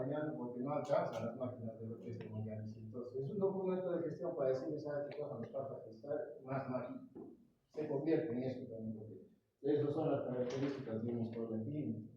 apañando porque no alcanzan las máquinas de lo que es hemodiálisis. Entonces, es un documento de gestión para decirles, ¿sabe qué cosa nos falta gestar? Más máquinas. Se convierte en eso también. Porque esas son las características de un historia clínica.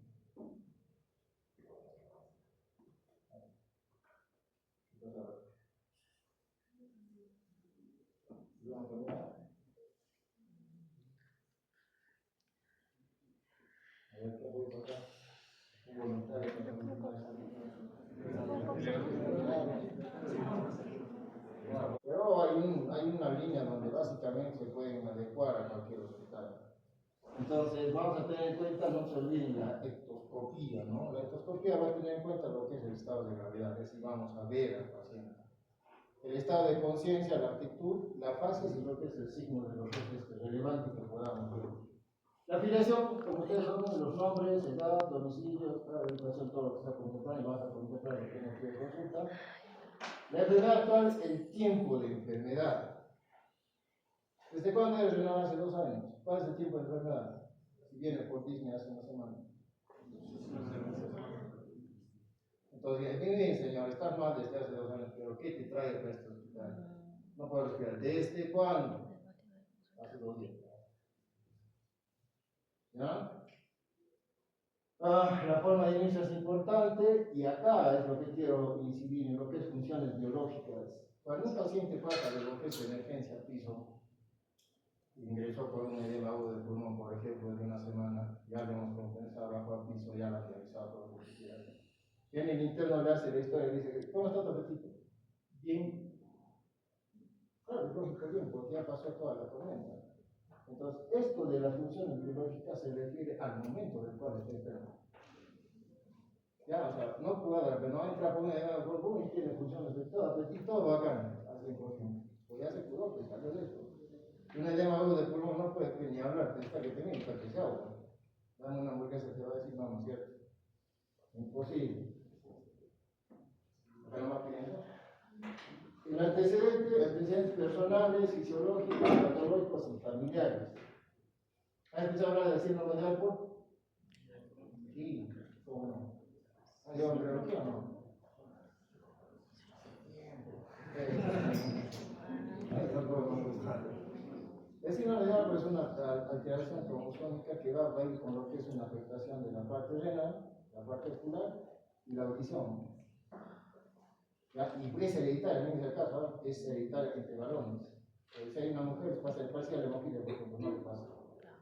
Pero hay una línea donde básicamente se pueden adecuar a cualquier hospital. Entonces, vamos a tener en cuenta, no se olviden la ectoscopía, ¿no? La ectoscopía va a tener en cuenta lo que es el estado de gravedad, es decir, vamos a ver al paciente. El estado de conciencia, la actitud, la fase y lo que es el signo de lo que es relevante que podamos ver. La afiliación, como ustedes saben, los nombres, edad, domicilio, la educación, todo lo que está contemplado y vas a contemplar lo que no quiere consulta. La enfermedad actual, el tiempo de enfermedad. ¿Desde cuándo eres renal? Hace 2 años. ¿Cuál es el tiempo de enfermedad? Si viene por Disney hace 1 semana. Entonces, miren, señor, estás mal desde hace 2 años, pero ¿qué te trae para este hospital? No puedo respirar. ¿Desde cuándo? Hace 2 días. ¿Ya? La forma de inicio es importante y acá es lo que quiero incidir en lo que es funciones biológicas. Cuando un paciente pasa de lo que es emergencia a piso, ingresó con un edema agudo de pulmón, por ejemplo, de 1 semana, ya le hemos compensado bajo a piso, ya lo ha realizado todo lo que quiera. Viene el interno, le hace la historia y dice, ¿cómo está tu apetito? Bien. Claro, lógico, bien, porque ya pasó toda la tormenta. Entonces, esto de las funciones biológicas se refiere al momento del cual está enfermo. Ya, o sea, no puedo dar, pero no entra con edema por pulmón y tiene funciones de todo, apetito, todo bacán, al 100%. Pues ya se curó, pues salió de esto. Un edema agudo de pulmón no puede ni hablar, está que tenía, está que se ahoga. Dame una hamburguesa, te va a decir, no, no es cierto. Imposible. Pero no piensa. El antecedentes personales, fisiológicos, patológicos y familiares. ¿Has escuchado hablar del síndrome de Alport? Sí, ¿cómo no? ¿Has llevado embriología o no? El síndrome de Alport es una alteración cromosómica que va a ir con lo que es una afectación de la parte renal, la parte ocular y la audición. ¿Ya? Y es hereditaria, en ese caso, es hereditaria entre varones. Si hay una mujer, pasa el parcial hemofilia, por ejemplo, no le pasa.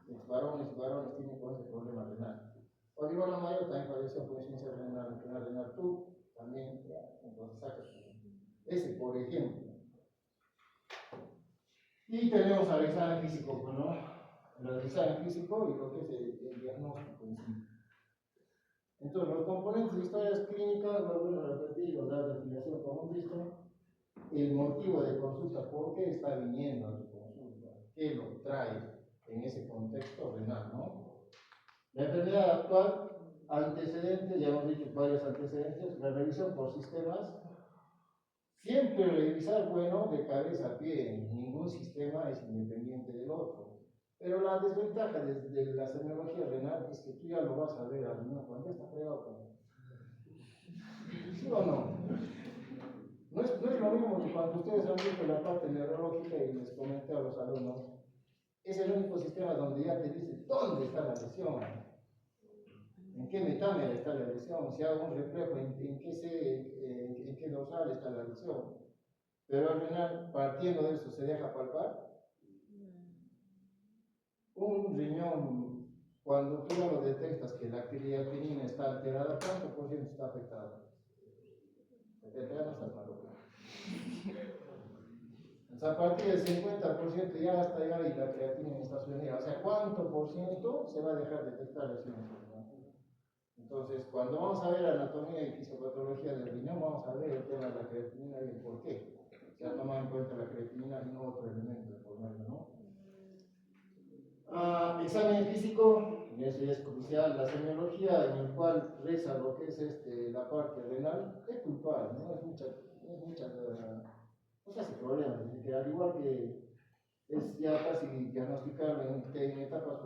Los varones tienen con ese problema renal. O digo, la mayor también padeció por insuficiencia renal, tú también, entonces sacas ese, por ejemplo. Y tenemos al examen físico, pues, ¿no? El examen físico y lo que es el diagnóstico en sí. Entonces, los componentes de historias clínicas, vuelvo a repetir, los datos de afiliación, como hemos visto, el motivo de consulta, por qué está viniendo a tu consulta, qué lo trae en ese contexto renal, ¿no? La enfermedad actual, antecedentes, ya hemos dicho varios antecedentes, la revisión por sistemas, siempre revisar, bueno, de cabeza a pie, ningún sistema es independiente del otro. Pero la desventaja de la semiología renal es que tú ya lo vas a ver al menos cuando ya está fregado. ¿Sí o no? No es lo mismo que cuando ustedes han visto la parte neurológica y les comenté a los alumnos, es el único sistema donde ya te dice dónde está la lesión, en qué metámera está la lesión, si hago un reflejo, en qué dorsal está la lesión. Pero al renal, partiendo de eso, se deja palpar. Un riñón, cuando tú ya lo detectas que la creatinina está alterada, ¿cuánto por ciento está afectado? 70 no está malo. O sea, a partir del 50% ya hasta allá y la creatinina está subida. O sea, ¿cuánto por ciento se va a dejar detectar lesiones? Entonces, cuando vamos a ver anatomía y fisiopatología del riñón, vamos a ver el tema de la creatinina y el por qué. Se ha tomado en cuenta la creatinina y no otro elemento por medio, ¿no? Examen físico, y eso ya es crucial, la semiología en el cual reza lo que es la parte renal, es puntual, no es mucha no se hace problema, que al igual que es ya casi diagnosticable en etapas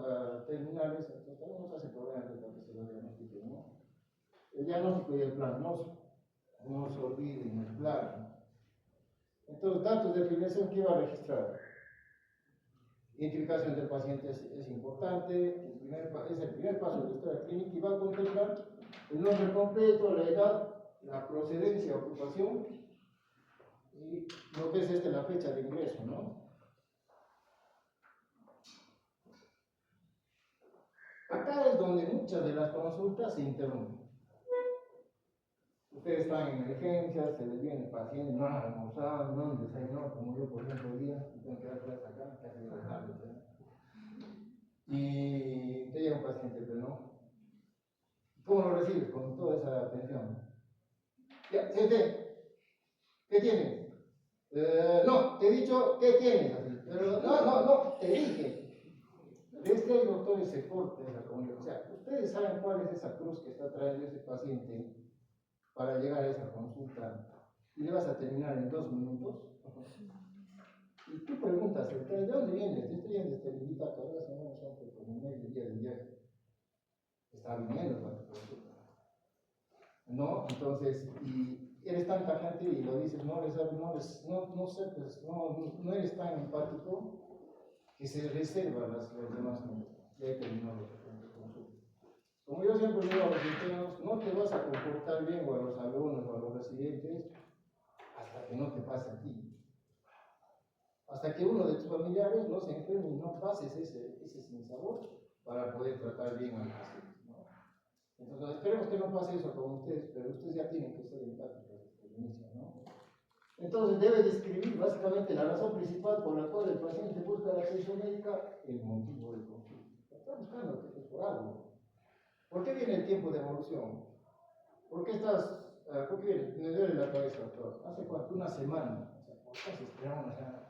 terminales, entonces también no se hace problema de que se lo diagnostiquen, ¿no? El diagnóstico y el plan, ¿no? no se olviden el plan. Entonces, datos de afiliación que va a registrar. Identificación del paciente es importante, es el primer paso de la historia clínica y va a contemplar el nombre completo, la edad, la procedencia, ocupación y lo que es la fecha de ingreso, ¿no? Acá es donde muchas de las consultas se interrumpen. Ustedes están en emergencias, se les viene el paciente, no han almorzado, no han desayunado, como yo, por ejemplo, hoy día, tengo que dar clases acá, casi de la tarde, ¿sí? Y te llega un paciente, pero no. ¿Cómo lo recibes? Con toda esa atención. Ya, siente, ¿qué tienes? No, te he dicho, ¿qué tienes? Así. Pero no, te dije. Desde el doctor se corta esa comunicación. O sea, ustedes saben cuál es esa cruz que está trayendo ese paciente para llegar a esa consulta y le vas a terminar en 2 minutos. Y tú preguntas, ¿de dónde vienes? Yo estoy en Esterilita, todas las semanas son por un medio día de viaje. Está viniendo para tu consulta. ¿No? Entonces, y eres tan tajante y lo dices, no eres tan empático que se reserva los demás minutos. Ya he terminado lo que consulta. Como yo siempre digo a los internos, no te vas a comportar bien o a los alumnos o a los residentes hasta que no te pase a ti. Hasta que uno de tus familiares no se enferme y no pases ese sinsabor para poder tratar bien al paciente, ¿no? Entonces, esperemos que no pase eso con ustedes, pero ustedes ya tienen que ser empáticos desde el inicio, ¿no? Entonces, debe describir básicamente la razón principal por la cual el paciente busca la atención médica, el motivo del conflicto. Está buscando que es por algo. ¿Por qué viene el tiempo de evolución? ¿Por qué viene? Me duele la cabeza, doctor. ¿Hace cuánto? Una semana. O sea, ¿por qué se espera una semana?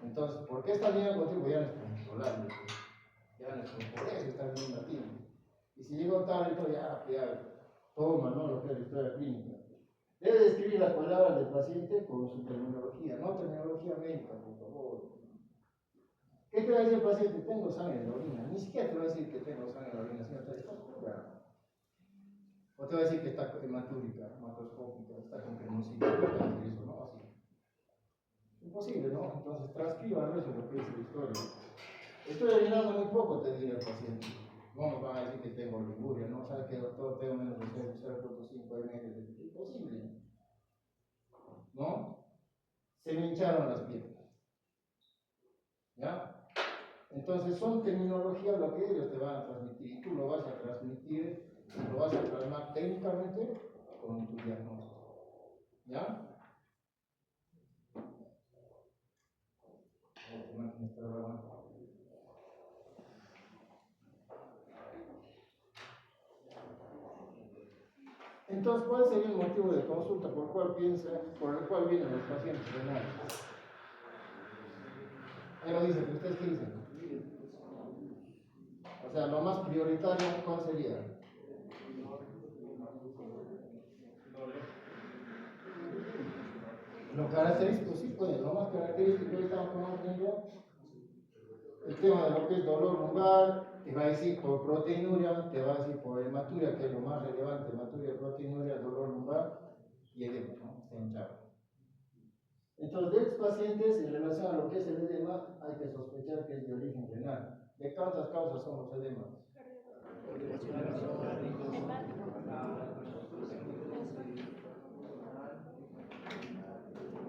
Entonces, ¿por qué está viniendo contigo? Ya no es controlable. Ya no es por eso está viniendo a ti. Y si llegó tarde, ya toma, ¿no? Lo que es la historia clínica. Debe describir las palabras del paciente con su terminología, no terminología médica, por favor. ¿Qué te va a decir el paciente? Tengo sangre en la orina. Ni siquiera te va a decir que tengo sangre en la orina, sino que está oscura. O te va a decir que está hematúrica, macroscópica, está con cremosita. No te va a decir eso, ¿no? Así. Imposible, ¿no? Entonces transcriban eso, lo que dice la historia. Estoy orinando muy poco, te diría el paciente. No me van a decir que tengo liguria, ¿no? ¿Sabes que doctor? Tengo menos de 0.5 ml. Imposible. ¿No? Se me hincharon las piernas. ¿Ya? Entonces son terminologías lo que ellos te van a transmitir y tú lo vas a transmitir, lo vas a plasmar técnicamente con tu diagnóstico. ¿Ya? Entonces, ¿cuál sería el motivo de consulta por el cual vienen los pacientes renales? Ahí lo dice, ¿ustedes qué dicen? O sea, lo más prioritario, ¿cuál sería? Lo característico, sí, pues, lo más característico que estamos conociendo, el tema de lo que es dolor lumbar, te va a decir por proteinuria, te va a decir por hematuria, que es lo más relevante, hematuria, proteinuria, dolor lumbar y edema, ¿no? Está hinchado. Entonces, de estos pacientes, en relación a lo que es el edema, hay que sospechar que es de origen renal. ¿De cuántas causas son los edemas?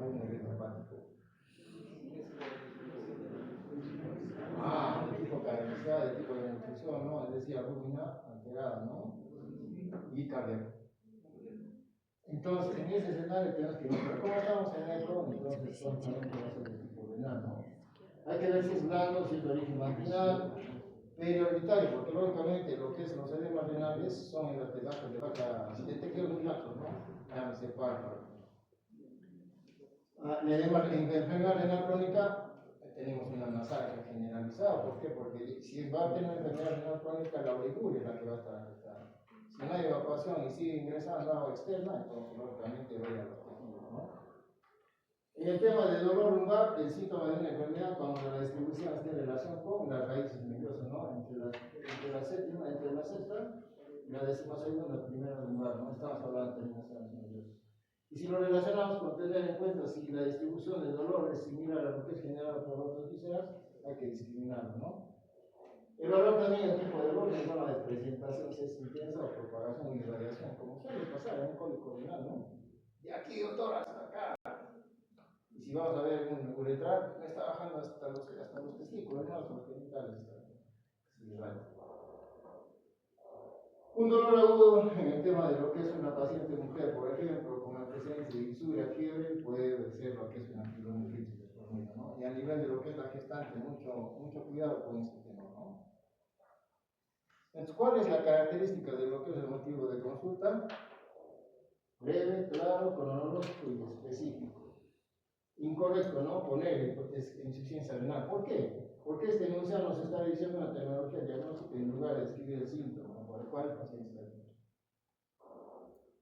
Hay un edema hepático. De tipo carencia, de tipo de nutrición, ¿no? Es decir, albúmina alterada, ¿no? Y cardíaco. Entonces, en ese escenario tenemos que ver cómo estamos en eco, entonces son también de tipo renal, ¿no? Hay que ver si es blando, si es de origen marginal, prioritario, porque lógicamente lo que es los edemas renales son en las pedazos de vaca, detección muy altos, ¿no? Llámese párpado. El edema en enfermedad renal crónica tenemos una nasagia generalizada. ¿Por qué? Porque si va a tener enfermedad renal crónica, la oliguria es la que va a estar afectada. Si no hay evacuación y sigue ingresando agua externa, entonces lógicamente va a ir a los tejidos, ¿no? En el tema del dolor lumbar, el síntoma de una enfermedad cuando la distribución esté en relación con las raíces nerviosas, ¿no? Entre la sexta y la 12ª primera lumbar, ¿no? Estamos hablando de Y si lo relacionamos con tener en cuenta si la distribución del dolor es similar a lo que es generado por otras vísceras, hay que discriminarlo, ¿no? Evaluar también el tipo de dolor en forma de presentación, si es intensa o propagación y irradiación, como suele pasar en un cólico renal, ¿no? De aquí, doctor, hasta acá. Y si vamos a ver un uretral, me está bajando hasta los testículos, no hasta los genitales. Sí, vale. Un dolor agudo en el tema de lo que es una paciente mujer, por ejemplo, con antecedentes de insuria, fiebre, puede ser lo que es una pilonefritis de por medio, ¿no? Y a nivel de lo que es la gestante, mucho cuidado con este tema, ¿no? Entonces, ¿cuál es la característica de lo que es el motivo de consulta? Breve, claro, cronológico y específico. Incorrecto, ¿no? Poner insuficiencia renal. ¿Por qué? Porque este enunciado nos está diciendo una tecnología diagnóstica en lugar de escribir el síntoma por el cual el paciente está aquí.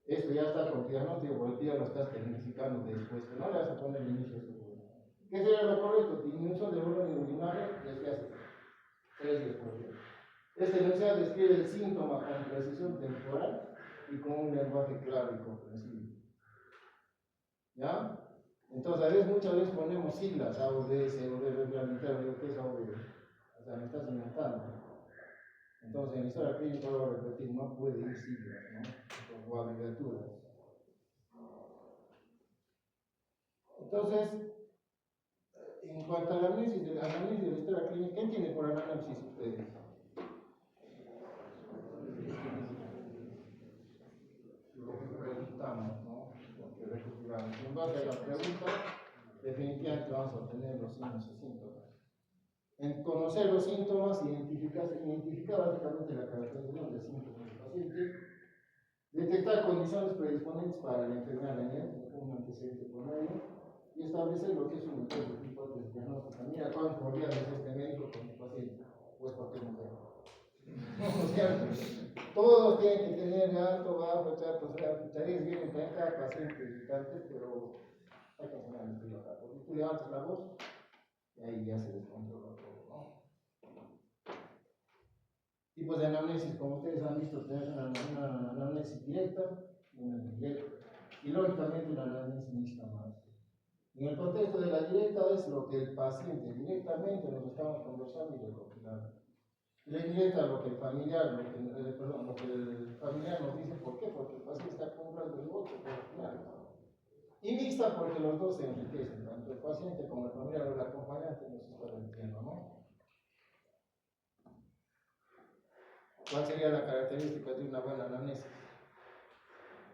Esto ya está con diagnóstico, porque ya lo estás tecnificando después. No le vas a poner el inicio a este problema. ¿Qué sería lo correcto? Disminución del volumen urinario desde hace 3 días por día. Este enunciado describe el síntoma con precisión temporal y con un lenguaje claro y comprensible. ¿Ya? Entonces, a veces, muchas veces ponemos siglas, A, O, D, S, O, D, B, lo que es A, O, D. O sea, me estás inventando. Entonces, en la historia clínica, lo voy a repetir, no puede ir siglas, ¿no? O abreviaturas. Entonces, en cuanto al análisis de la historia clínica, ¿qué entienden por análisis ustedes? Lo que preguntamos, ¿no? Lo que recopilamos. En base a la pregunta, definitivamente vamos a obtener los signos y síntomas. En conocer los síntomas, identificar básicamente la caracterización de síntomas del paciente, detectar condiciones predisponentes para la enfermedad renal, un antecedente por medio, y establecer lo que es una hipótesis diagnóstica. Mira cuánto podría decir este médico con el paciente, pues porque mujer. O sea, todos tienen que tener alto, bajo, chato, o sea, ustedes vienen para cada paciente irritante, pero hay que poner el estilo acá, porque tú levantas la voz y ahí ya se descontrola todo, ¿no? Tipos de anamnesis, como ustedes han visto, tenemos una anamnesis directa y una indirecta, y lógicamente una anamnesis mixta más. En el contexto de la directa es lo que el paciente directamente nos estamos conversando y recopilando. La indirecta lo que el familiar, lo que el familiar nos dice, ¿por qué? Porque el paciente está comprando el voto por el final. Y mixta porque los dos se enriquecen, tanto el paciente como el familiar o el acompañante nos está diciendo, ¿no? ¿Cuál sería la característica de una buena anamnesis?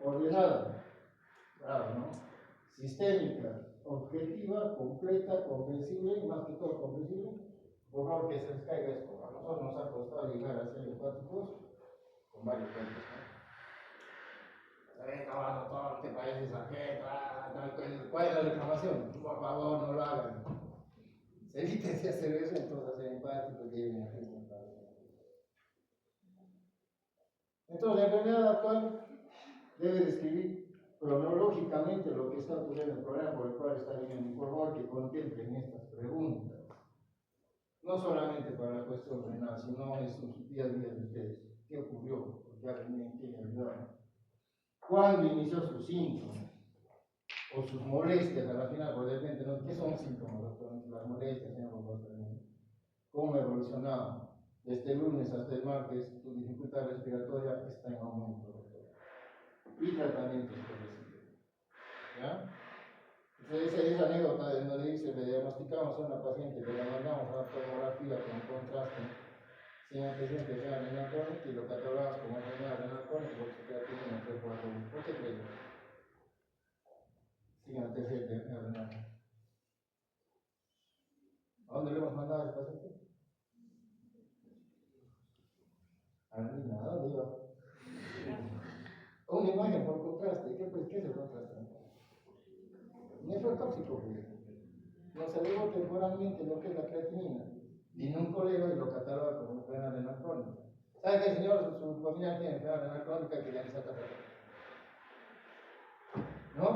Ordenada, bravo, ¿no? Sistémica, objetiva, completa, comprensible, y más que todo comprensible. Por favor, que se les caiga esto. A nosotros nos ha costado llegar a ser empáticos con varios puntos, ¿no? ¿Sabes, cabrón, doctor? ¿Te pareces a qué? ¿Cuál es la reclamación? Por favor, no lo hagan. Se eviten de hacer eso, entonces ser empáticos y lleven a Cristo en paz. Entonces, la enfermedad actual debe describir cronológicamente lo que está ocurriendo en el programa por el cual está viniendo. Y por favor, que contemplen estas preguntas. No solamente para la cuestión renal, sino en sus días a día de ustedes. ¿Qué ocurrió? ¿Por qué venía en qué ayudaron? ¿Cuándo inició sus síntomas? O sus molestias a la final, porque de repente, ¿no? ¿Qué son síntomas, doctor? Las molestias, ¿cómo evolucionaron? Desde el lunes hasta el martes, tu dificultad respiratoria está en aumento, doctor. Y tratamientos progresivos. ¿Ya? Entonces, esa anécdota en donde dice, le diagnosticamos a una paciente, le mandamos a una tomografía con contraste sin antecedentes de renal crónica y lo catalogamos como enfermedad renal crónica porque se queda tiene una preocupación. ¿Por qué creen? Sin antecedentes de renal. ¿A dónde le hemos mandado a ese paciente? A la niña, ¿a dónde iba? Una imagen por contraste. ¿Qué es el contraste? Nefrotóxico, pues. Nos elevó temporalmente lo que es la creatinina. Vino un colega y lo cataloga como enfermedad renal crónica. ¿Sabe que el señor, su familia tiene enfermedad renal crónica que ya les ha tratado? ¿No?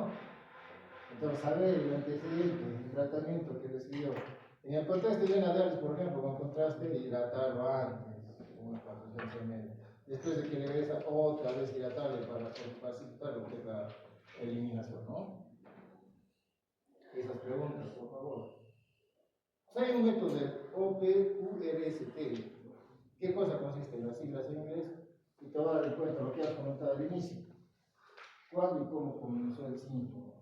Entonces, saber el antecedente, el tratamiento que recibió. En el contexto de una análisis, por ejemplo, con contraste, hidratarlo antes, unos 400 ml. Después de que regresa, otra vez hidratarle para facilitar lo que es la eliminación, ¿no? preguntas, por favor. Hay un método de OPURST. ¿Qué cosa consiste en las siglas en inglés? Y te voy a dar en cuenta lo que has comentado al inicio. ¿Cuándo y cómo comenzó el síntoma?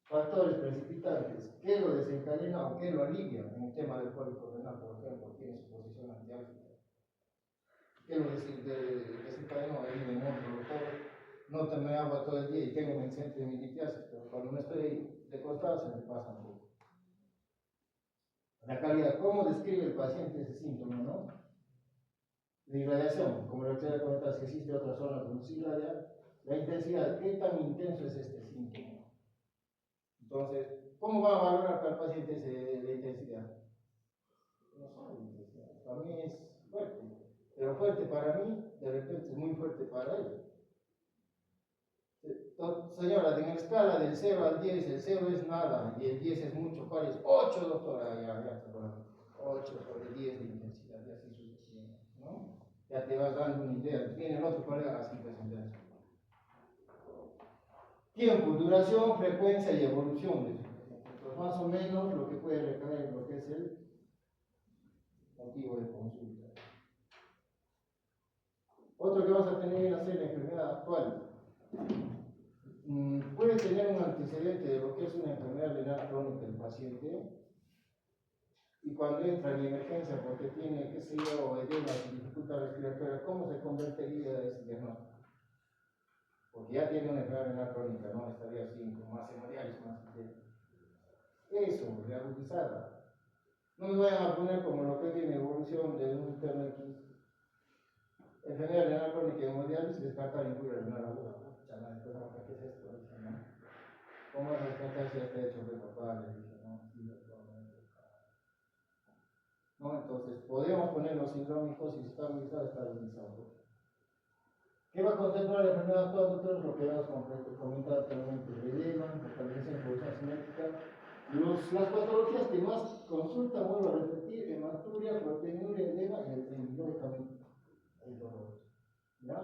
Factores precipitantes. ¿Qué lo desencadena o qué lo alivia? En el tema del cólico renal, por ejemplo, tiene su posición antiálgica. ¿Qué lo desencadena? Ahí me muestro, doctor, no tomé agua todo el día y tengo un incidente de mi litiasis, pero cuando me estoy de costado se me pasa un poco. La calidad, ¿cómo describe el paciente ese síntoma, no? La irradiación, como lo que te comentar, si existe otra zona donde se irradia, la intensidad, ¿qué tan intenso es este síntoma? Entonces, ¿cómo va a valorar para el paciente la intensidad? No sabe la intensidad, para mí es fuerte, pero fuerte para mí, de repente es muy fuerte para él. Señora, en la escala del 0 al 10, el 0 es nada y el 10 es mucho. ¿Cuál es? 8, doctora, ya, 8 sobre 10 de intensidad, y así sucesivamente, ¿no? Ya te vas dando una idea. Viene el otro colega así presentando. Tiempo, duración, frecuencia y evolución de su paciente. Pues más o menos lo que puede recaer en lo que es el motivo de consulta. Otro que vamos a tener en la enfermedad actual. Puede tener un antecedente de lo que es una enfermedad renal crónica del paciente, y cuando entra en emergencia porque tiene, qué sé yo, edema y dificultad respiratoria, ¿cómo se convertiría ese diagnóstico? Porque ya tiene una enfermedad renal crónica, ¿no? Estaría así, con más hemodiálisis, más eso, reagudizada. No me vayan a poner como lo que tiene evolución de un interno X. Enfermedad renal crónica y hemodiálisis, descartar incluir renal aguda. ¿Qué es esto? ¿Cómo rescatar si está hecho de papá? Le dije, no, ¿no? Entonces, podemos poner los sindrómicos y si está realizado, está realizado. ¿Qué va a contemplar la enfermedad actual, doctor? Lo que hemos comentado anteriormente, el edema, la calificación de producción cinética. Las patologías que más consultan, vuelvo a repetir, hematuria, proteinuria, edema y el lógicamente el dolor. ¿Ya?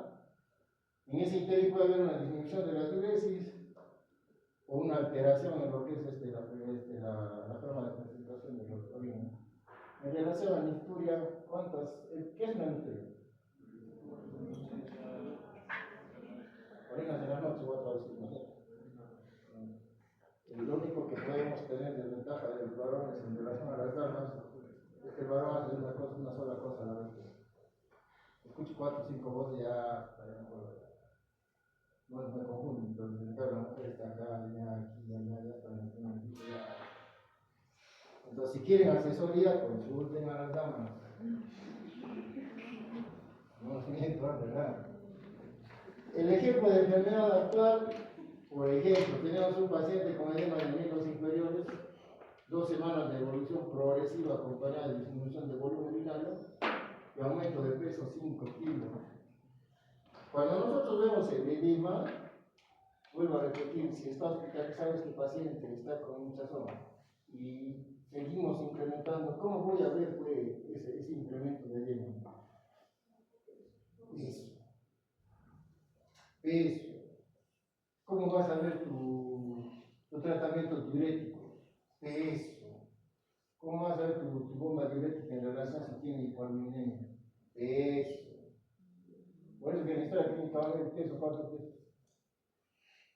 En ese interín puede haber una disminución de la diuresis o una alteración en lo que es la forma de concentración de los orina. En relación a la nicturia, ¿qué es una nicturia? Orinas en la noche, voy a traducir, ¿no? Lo único que podemos tener de ventaja de los varones en relación a las damas es que el varón hace una sola cosa a la vez. Escucho 4 o 5 voces, ya no me confundo. Entonces, la mujer está acá, ya aquí, ya está en el piso, ya. Entonces, si quieren asesoría, consulten a las damas. No es miento, ¿verdad? El ejemplo de enfermedad actual, por ejemplo, tenemos un paciente con edema de miembros inferiores, 2 semanas de evolución progresiva acompañada de disminución de volumen urinario y aumento de peso 5 kilos. Cuando nosotros vemos el edema, vuelvo a repetir, si está hospitalizado este paciente está con mucha zona y seguimos incrementando, ¿cómo voy a ver ese incremento de edema? Peso. ¿Cómo vas a ver tu tratamiento diurético? Peso. ¿Cómo vas a ver tu bomba diurética en relación si tiene hipoalminemia? Peso. Por eso que en la historia clínica va a ver el peso, ¿cuánto peso?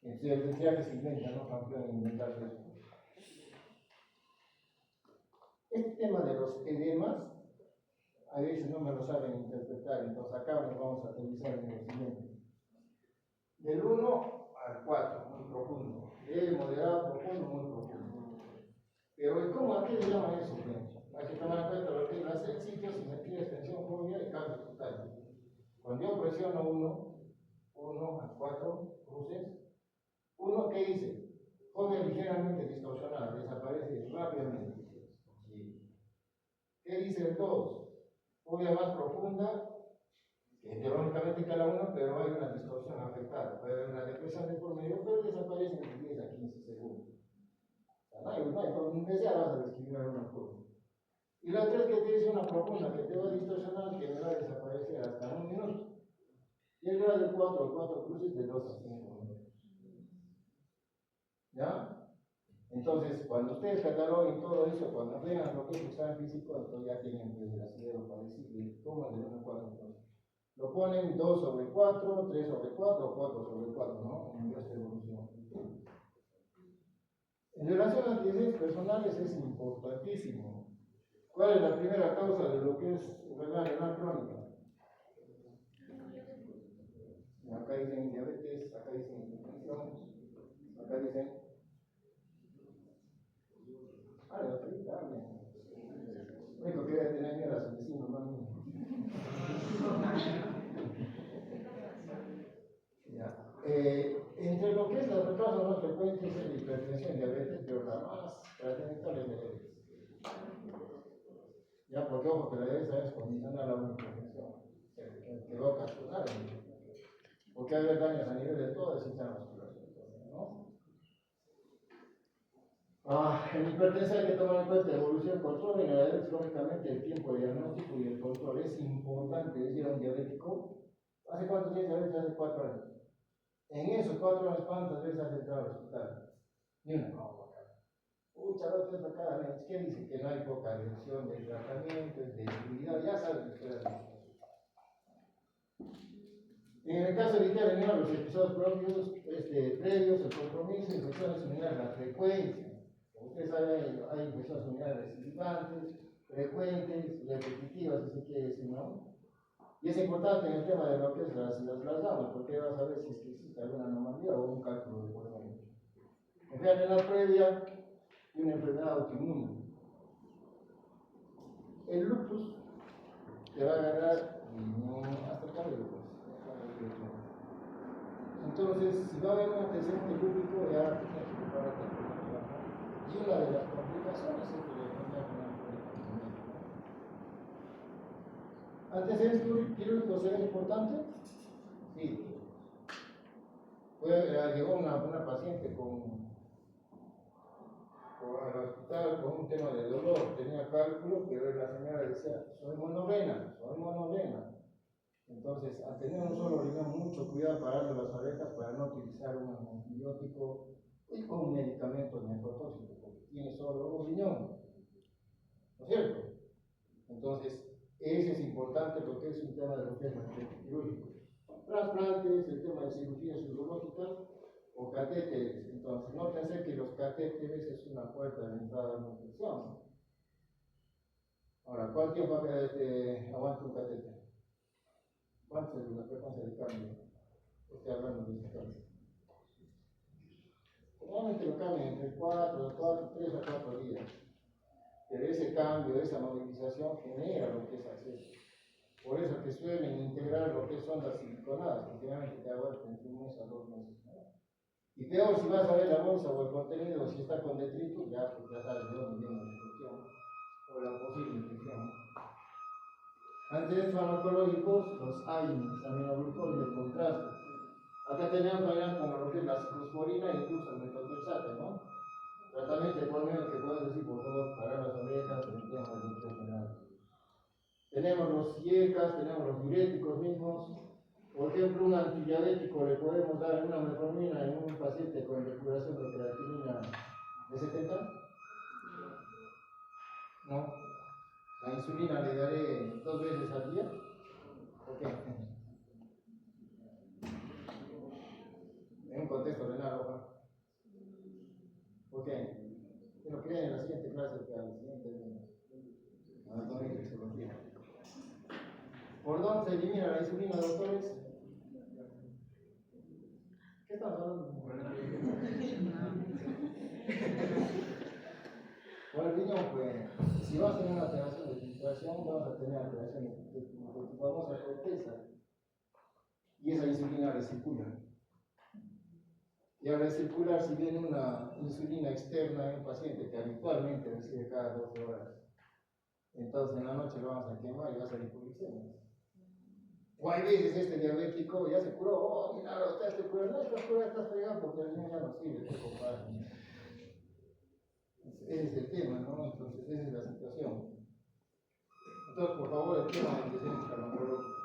Entonces el que se inventa, ¿no? Campeón en inventar peso. Este tema de los edemas, a veces no me lo saben interpretar, entonces acá nos vamos a utilizar en lo siguiente. Del 1 al 4, muy profundo. Leve, moderado, profundo, muy profundo. Pero ¿cómo a qué le llaman eso? Hay que tomar en cuenta lo que es la sitio, si me pide extensión fobia y cambio total. Cuando yo presiono 1 a 4 cruces, 1, ¿qué dice? Fobia ligeramente distorsionada, desaparece rápidamente. ¿Qué dice el 2? Fobia más profunda, que teóricamente cada uno, pero hay una distorsión afectada. Puede haber una depresión de por medio, pero desaparece en 10 a 15 segundos. O sea, no hay, con ya vas a describir una forma. Y la 3 que te dice una profunda que te va a distorsionar, que me va a desaparecer hasta 1 minuto. Y el grado de 4 cruces de 2 a 5 minutos. ¿Ya? Entonces, cuando ustedes cataloguen todo eso, cuando vean lo que es el examen físico, entonces ya tienen pues, el asidero para decir cómo es de 1 a 4. Entonces, lo ponen 2 sobre 4, 3 sobre 4 o 4 sobre 4, ¿no? En esta evolución. En relación a antecedentes personales es importantísimo. ¿Cuál es la primera causa de lo que es enfermedad renal crónica? Acá dicen diabetes, acá dicen hipertensión, acá dicen. La otra también. Único que debe tener miedo a su vecino, no a mí. Entre lo que es las causas más frecuentes es la hipertensión y diabetes, pero la más trascendental es la diabetes. Ya, porque ojo que la diabetes es condicional a una hipertensión, que va a ocasionar, porque hay daños a nivel de todo el sistema muscular, ¿no? En hipertensión hay que tomar en cuenta la evolución, control, y en la diabetes, lógicamente, el tiempo de diagnóstico y el control es importante. Decir a un diabético, ¿hace cuánto tiene diabetes? Hace 4 años. En esos 4 años, ¿cuántas veces has entrado al hospital? Ni una. Muchas veces cada mes, ¿qué dice? Que no hay poca dirección de tratamiento, de seguridad, ya saben ustedes. En el caso de evitar los episodios propios, previos, el compromiso, infecciones urinarias, la frecuencia. Como ustedes saben, hay infecciones urinarias recidivantes, frecuentes, repetitivas, si se quiere decir, ¿no? Y es importante en el tema de lo que es las damas, porque vas a ver si es que existe alguna anomalía o un cálculo de volumen. Enfermedad renal previa y una enfermedad autoinmune. El lupus te va a agarrar hasta el cabello. Entonces, si va a haber un antecedente público, ya tienes que prepararte para el. Y una de las complicaciones es que la enfermedad renal crónica. ¿Antecedentes quirúrgicos serán importantes? Sí. Llegó una paciente al hospital con un tema de dolor, tenía cálculo, pero la señora decía, soy monorrena. Entonces, al tener un solo riñón, mucho cuidado para darle las orejas para no utilizar un antibiótico y con un medicamento nefrotóxico, porque tiene solo un riñón, ¿no es cierto? Entonces, eso es importante porque es un tema de los temas quirúrgicos. Trasplantes, el tema de cirugías urológicas o catéteres. Entonces, no pensé que los catéteres es una puerta de entrada a una infección. Ahora, ¿cuánto tiempo aguanta un catéter? ¿Cuánto es la frecuencia de cambio? Estoy hablando de este cambio. Normalmente lo cambian entre 3 a 4 días. Pero ese cambio, esa movilización genera lo que es acceso. Por eso que suelen integrar lo que son las siliconadas, que generalmente te aguantan entre 1 mes a 2 meses. ¿No? Y peor si vas a ver la bolsa o el contenido, si está con detritus, ya, pues ya sabes de dónde viene la infección o la posible infección. Antecedentes farmacológicos, los AINES, aminoglucosa y el contraste. Acá tenemos también como lo que es la ciclosporina e incluso el metotrexato, ¿no? Tratamiento por medio que puedes decir, por favor, para las orejas, el tema del nutricional. Tenemos los IECAS, tenemos los diuréticos mismos. Por ejemplo, un antidiabético le podemos dar una metformina en un paciente con recuperación de creatinina de 70. No. La insulina le daré 2 veces al día. ¿Por qué? En un contexto renal, ojo. ¿Por qué? Que lo creen en la siguiente clase, que al siguiente anatomía y fisiología. ¿Por dónde se elimina la insulina, doctores? ¿Qué están hablando? Por el riñón, pues, si vas a tener una alteración de filtración, vas a tener alteración de tu famosa corteza. Y esa insulina recircula. Y al recircular, si viene una insulina externa en un paciente que habitualmente recibe cada 12 horas, entonces en la noche lo vamos a quemar y va a salir hipoglicemia. O hay veces este diabético ya se curó, oh, mira, usted se curó, no estás curado, estás fregado porque el riñón ya no sirve, te compadre. Ese es el tema, ¿no? Entonces, esa es la situación. Entonces, por favor, el tema de antecedentes farmacológicos.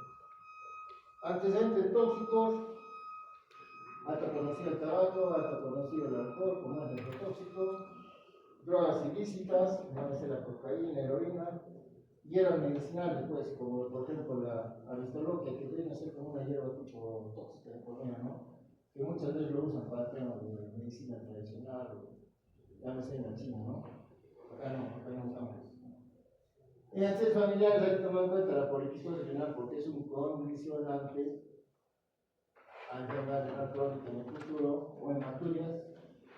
Antecedentes tóxicos, hasta conocido el tabaco, hasta conocido la alcohol como es neurotóxico, drogas ilícitas, van a ser la cocaína, heroína, hierbas medicinales, pues, como por ejemplo la aristoloquia, que viene a ser como una hierba tipo tóxica de comida, ¿no? Que muchas veces lo usan para temas de medicina tradicional, o ya no sé, en la China, ¿no? Acá no usamos. En accesos familiares hay que tomar en cuenta la poliquistosis renal porque es un condicionante a enfermedad renal crónica en el futuro o hematuриas,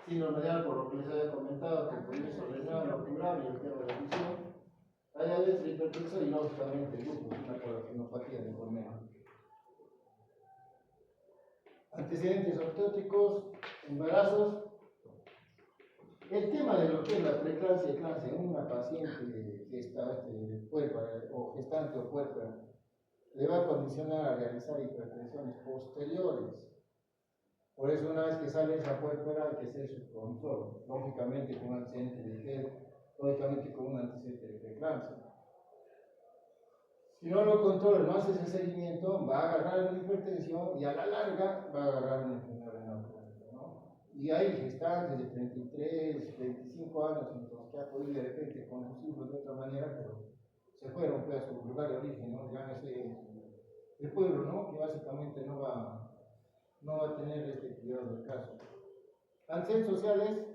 síndrome renal, por lo que les había comentado, compromiso renal ocular y el tema de la visión. Hay diabetes, hipertensión y lógicamente el lupus, una coagulopatía de por medio. Antecedentes obstétricos, embarazos. El tema de lo que es la preeclampsia y eclampsia en una paciente que está puérpera o gestante o puérpera le va a condicionar a realizar hipertensiones posteriores. Por eso una vez que sale esa puérpera hay que hacer su control, lógicamente con un antecedente de GED, lógicamente con un antecedente de preeclampsia. Si no lo controla, no hace ese seguimiento, va a agarrar una hipertensión y a la larga va a agarrar una enfermedad renal crónica, ¿no? Y hay gestantes de 33, 25 años en los que ha podido de repente conducirlos de otra manera, pero se fueron pues, a su lugar de origen, ¿no? Llámese el pueblo, ¿no? Que básicamente no va a tener este cuidado del caso. Antecedentes sociales,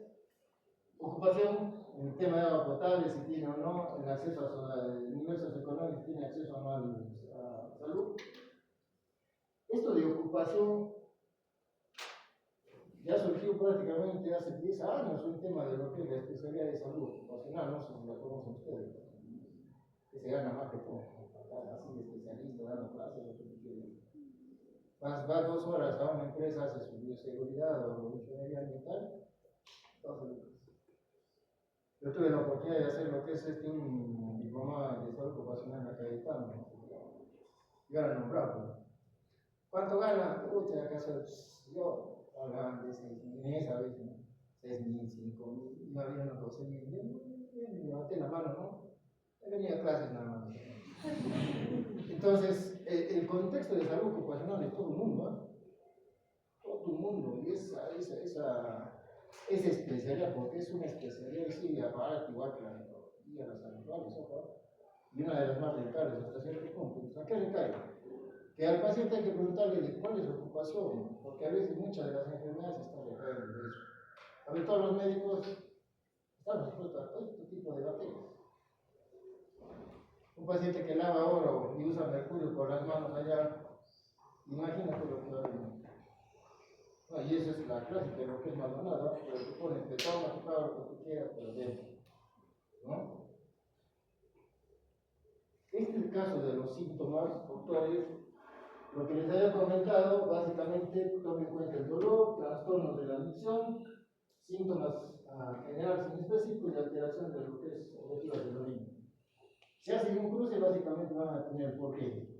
ocupación, en el tema de agua potable, si tiene o no, el acceso a nivel socioeconómico, si tiene acceso o no a salud. Esto de ocupación ya surgió prácticamente hace 10 años, un tema de lo que es la especialidad de salud ocupacional, no sé si la conocen ustedes, que se gana más que todo, así de especialista, dando clases, lo que tú quieras. Va 2 horas a una empresa, hace su bioseguridad o ingeniería ambiental, 12 lucas. Yo tuve la oportunidad de hacer lo que es un diploma de salud ocupacional acreditado. Yo era nombrado. ¿Cuánto gana? Uy, acaso yo hablaban de 6.000 a veces, ¿no? 6.000, 5.000, y había unos 12.000. Me levanté la mano, ¿no? He venido a clases nada más. Entonces, el contexto de salud ocupacional es todo el mundo, ¿eh? Todo el mundo. Y esa especialidad, porque es una especialidad, sí, aparte, igual que la neurología, las habituales, y una de las más rentables hasta cierto punto. ¿A qué recae? Que al paciente hay que preguntarle de cuál es su ocupación, porque a veces muchas de las enfermedades están recayendo de eso. A ver, todos los médicos estamos expuestos a todo este tipo de bacterias. Un paciente que lava oro y usa mercurio por las manos allá, imagínate lo que va a venir. No, y esa es la clásica, lo que es Maldonado, pero tú pones de toma, tu lo que tú quieras, pero dentro, ¿no? Este es el caso de los síntomas doctores. Lo que les había comentado, básicamente, tomen en cuenta el dolor, trastornos de la adicción, síntomas a generarse en específico y alteración de lo que es objetivas del orina. Si hacen un cruce, básicamente van a tener por qué.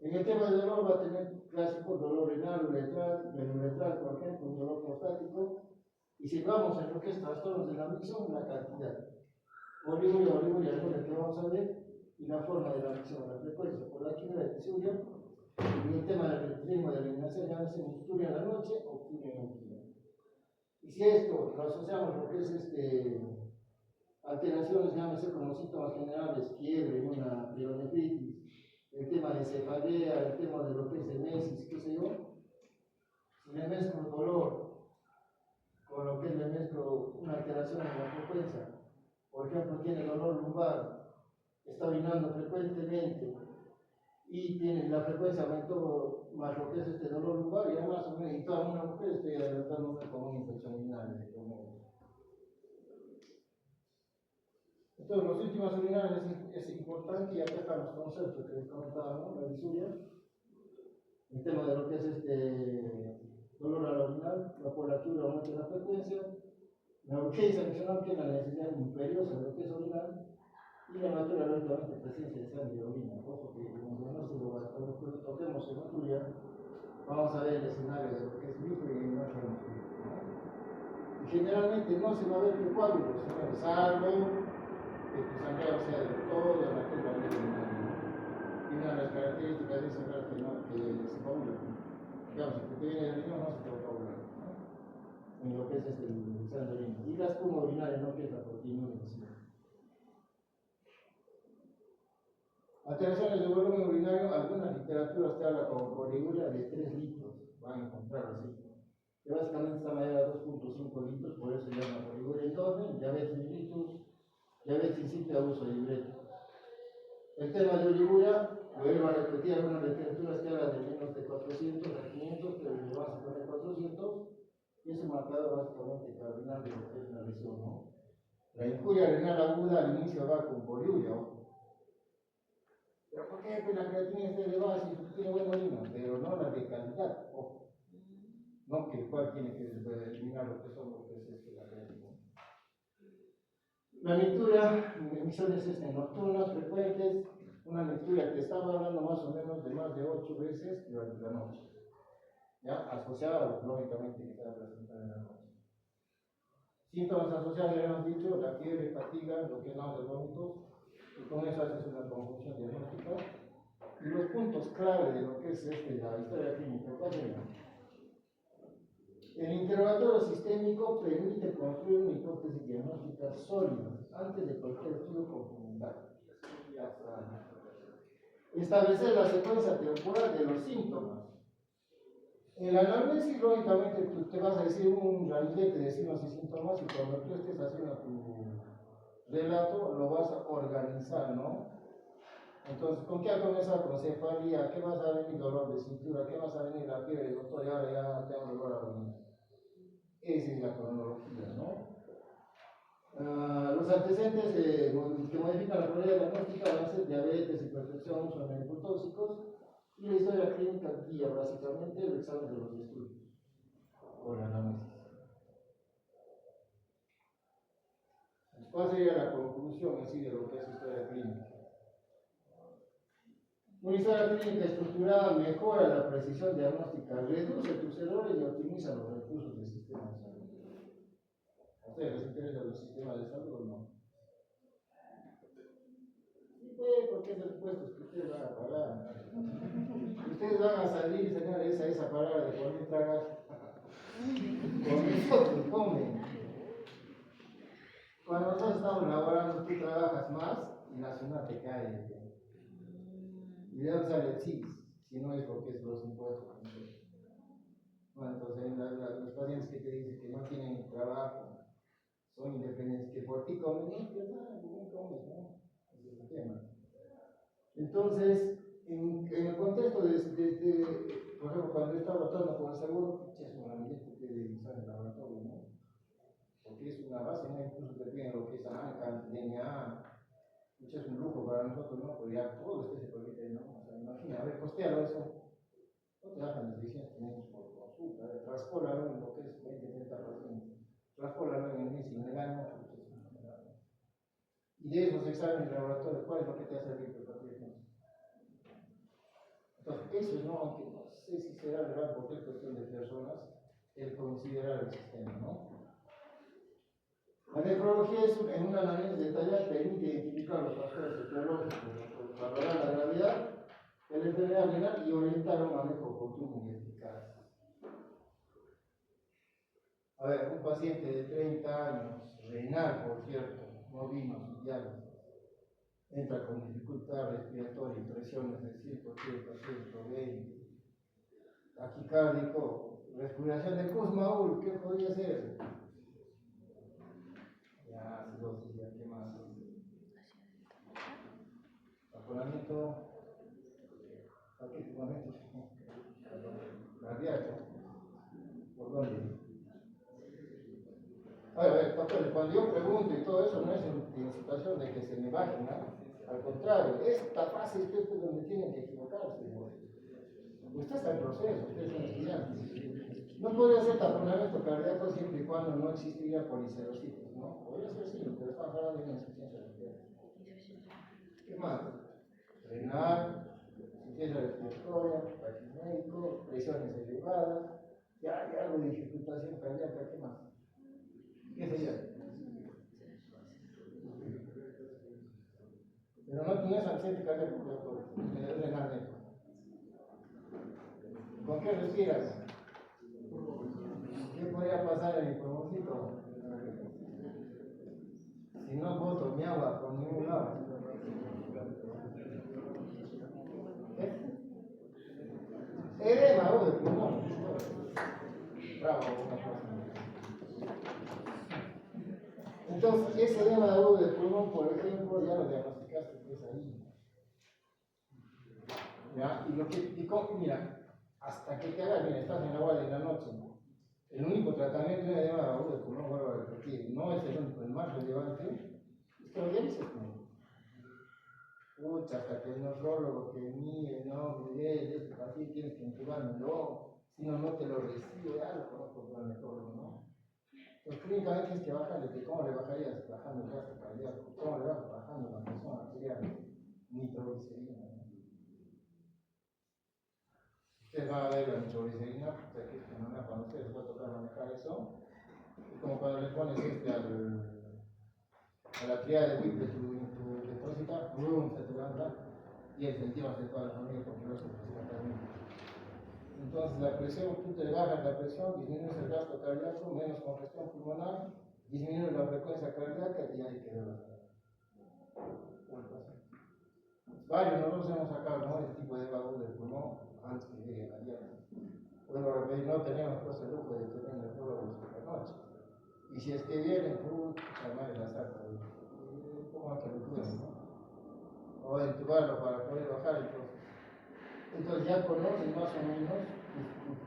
En el tema del dolor va a tener clásico dolor renal, uretral, por ejemplo, un dolor prostático. Y si vamos en lo que es trastornos de la adicción, la cantidad. Oligoria, recuerden que vamos a ver, y la forma de la adicción, la frecuencia, por aquí la disuria, y el tema del ritmo de eliminación, ya sea mixturia en la noche o mixturia en el día. Y si esto lo asociamos a lo que es alteraciones, llámese como síntomas generales, fiebre, una pielonefritis, el tema de cefalea, el tema de lo que es emesis, qué sé yo, si le mezclo dolor con lo que le mezclo una alteración en la frecuencia, por ejemplo, tiene dolor lumbar, está orinando frecuentemente y tiene la frecuencia aumentó más lo que es este dolor lumbar y además y toda una mujer estoy adelantando con una infección urinaria de promedio. Entonces, los síntomas urinarios es importante y acá están los conceptos que les comentaba, ¿no? La disuria, el tema de lo que es dolor al orinar, la polatura aumenta la frecuencia, la urgencia adicional que es la necesidad imperiosa de lo que es orinar y la hematuria, lógicamente, presencia de sangre y orina. Ojo que cuando toquemos hematuria, vamos a ver el escenario de lo que es micro y macro. Y generalmente no se va a ver que coágulos, señores, salvo que tu sangrado sea de todo la que es la ley urinaria. Y una de las características de sangrar que se coagula. Digamos, si te viene del riñón, no se te va a coagular, ¿no? En lo que es es el examen de orina. Y la espuma urinaria no queda por ti, no encima. Alteraciones de volumen urinario, algunas literaturas te hablan como poliuria de 3 litros, van a encontrar así. Que básicamente está mayor a 2.5 litros, por eso se llama poliuria enorme, diabetes mellitus, diabetes insípida, uso diurético. El tema de oliguria, lo vuelvo a repetir, algunas literaturas que hablan de menos de 400 a 500, pero le vas a poner 400, y es un marcador básicamente cardinal de lo que es la lesión, ¿no? La injuria renal aguda al inicio va con poliuria, ¿no? ¿Pero por qué? Pues la creatina está elevada si tiene buena orina, pero no la de calidad, ojo. No que el cual tiene que eliminar lo que son lo que es la creatina. La lectura, emisiones nocturnas frecuentes, una lectura que estaba hablando más o menos de más de 8 veces durante la noche, ¿ya? Asociada lógicamente que se va a presentar en la noche. Síntomas asociados, ya hemos dicho, la fiebre, fatiga, lo que no de vómitos, y con eso haces una confusión diagnóstica. Y los puntos clave de lo que es la historia clínica, ¿cuál sería? El interrogatorio sistémico permite construir una hipótesis diagnóstica sólida antes de cualquier estudio complementario. Establecer la secuencia temporal de los síntomas. En la anamnesis, lógicamente, tú te vas a decir un ramillete de signos y síntomas y cuando tú estés haciendo tu relato lo vas a organizar, ¿no? Entonces, ¿con qué ha comenzado? Con cefalía, ¿qué vas a venir? Dolor de cintura, ¿qué vas a venir? La fiebre, doctor, y ahora ya tengo dolor a abdominal. Esa es la cronología, ¿no? Los antecedentes que modifican la probabilidad diagnóstica van a ser diabetes, hipertensión, uso de tóxicos, y la historia clínica guía básicamente el examen de los estudios o la análisis. ¿Cuál sería la conclusión así de lo que es historia clínica? Una historia clínica estructurada mejora la precisión diagnóstica, reduce tus errores y optimiza los recursos del sistema de salud. ¿A ustedes les interesa los sistemas de salud o no? Sí, pues, porque esos impuestos que ustedes van a pagar. Ustedes van a salir, señores, esa palabra de poner tragas. Con nosotros comen. Cuando nosotros estamos laborando, tú trabajas más y la ciudad te cae. ¿Y de dónde sale el CIS? Si no es porque es los impuestos. Bueno, entonces los pacientes que te dicen que no tienen trabajo, son independientes, que por ti comen, no, que nada, no comes, ¿no? Ese es el tema. Entonces, en el contexto de, por ejemplo, cuando yo estaba tratando con el seguro, es un ambiente que revisar en el laboratorio, ¿no? Porque es una base, ¿no? Incluso te piden lo que es ANCA, DNA, es un lujo para nosotros, ¿no? Porque ya todo este se permite, ¿no? O sea, imagina, a ver, costealo eso, no te bajan las 600 por consulta, transpólalo en lo que es 20-30%, transpólalo en el mes y en el año, y de esos exámenes de laboratorio, ¿cuál es lo que te hace servir para tu diagnóstico? Entonces, eso es, ¿no? Aunque no sé si será verdad porque es cuestión de personas, el considerar el sistema, ¿no? La nefrología es en un análisis detallado permite identificar los factores etiológicos, valorar la gravedad de la enfermedad renal y orientar un manejo oportuno y eficaz. A ver, un paciente de 30 años, renal por cierto, no vino sin diálisis, entra con dificultad respiratoria, impresiones de 180, 120, taquicárdico, respiración de Kussmaul, ¿qué podría ser? Ya, acidosis, ya, ¿qué más? Taponamiento, cardíaco, ¿por dónde? A ver, doctor, cuando yo pregunto y todo eso no es en situación de que se me baje, ¿no? Al contrario, esta fase es donde tienen que equivocarse. Usted está en proceso, usted es un estudiante. No podría ser taponamiento cardíaco siempre y cuando no existiría policerositis, ¿no? Podría ser sí, pero estamos hablando de una insuficiencia respiratoria. ¿Qué más? Renal, insuficiencia respiratoria, taquimérico, presiones elevadas, ya hay algo de dificultación cardíaca, ¿qué más? ¿Qué sería? Pero no tienes accidente cardíaco, doctor, es renal. ¿Con qué respiras? ¿Qué podría pasar en mi pulmoncito. Si no boto mi agua por ningún lado. Edema agudo del pulmón. Bravo, una cosa. Entonces, ese edema agudo del pulmón, por ejemplo, ya lo diagnosticaste, pues ahí. ¿Ya? Mira, hasta que te hagas, mira, estás en la guardia en la noche. El único tratamiento de edema agudo del pulmón, vuelvo a repetir, no es el único, el más relevante, es que lo dices, pucha, hasta que el nefrólogo que mire, no, mire, este paciente tienes que intubármelo, si no, no te lo recibe, ya lo conozco con el nefrólogo, ¿no? Pues clínicamente es que bajarle, que ¿cómo le bajarías bajando el gasto cardíaco? ¿Cómo le vas bajando la presión arterial? Nitroglicerina, ¿no? Ustedes van a ver la nitroglicerina, pues aquí cuando ustedes les va a tocar manejar eso, es como cuando le pones a la triada de WIP de tu depósito, se te levanta y el sentido hace toda la familia porque no se presiona también. Entonces la presión, tú te bajas la presión, disminuyes el gasto cardíaco, menos congestión pulmonar, disminuye la frecuencia cardíaca y ahí queda la varios nosotros hemos sacado, ¿no?, este tipo de valor del pulmón antes que llegue la diálisis. Vuelvo a repetir, no tenemos pues el lujo de tener nefrólogos por la noche. Y si es que vienen, madre la saca. ¿Cómo que lo pueden, no? O entubarlo para poder bajar entonces ya conoces más o menos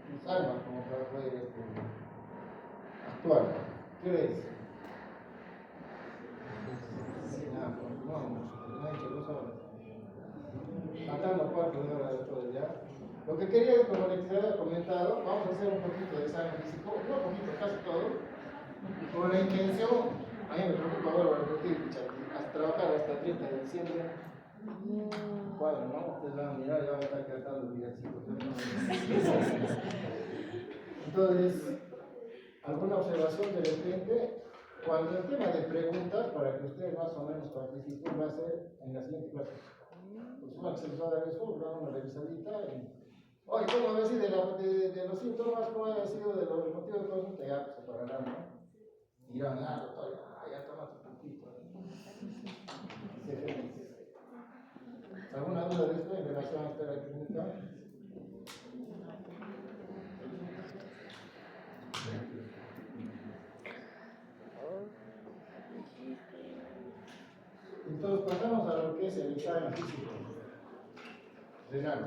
tus armas como para poder actuar. ¿Qué ves? No he hecho 2 horas. Matando 4 horas después ya. Lo que quería es, como les había comentado, vamos a hacer un poquito de examen físico, no un poquito, casi todo, con la intención, a mí me preocupa, vuelvo a repetir, hasta trabajar hasta el 30 de diciembre. Cuadro, ¿no? Ustedes van a mirar, ya van a estar cantando villancicos. Entonces, alguna observación de repente, cuando el tema de preguntas, para que ustedes más o menos participen, va a ser en la siguiente clase. Pues se les va a dar eso, una revisadita y, oye, ¿cómo había sido de los síntomas? ¿Cómo había sido de los motivos de consulta? Ya pues, se pararán, ¿no? Y dirán, doctor, ya toma tu puntito. ¿Alguna duda de esto en relación a esta clínica? Entonces pasamos a lo que es el examen físico renal.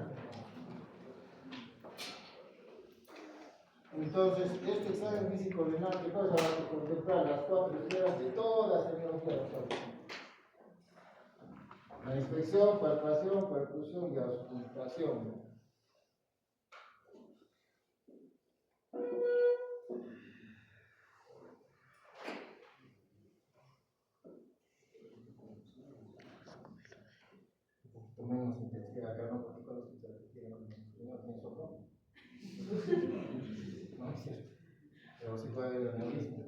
Entonces, este examen físico renal, ¿qué cosa? Va a contemplar las 4 esferas de toda la semiología del cuerpo. La inspección, palpación, percusión y auscultación. Tomemos intensidad acá, ¿no? Porque con los que no tiene soplo. No es cierto. Pero sí puede haber aneurisma.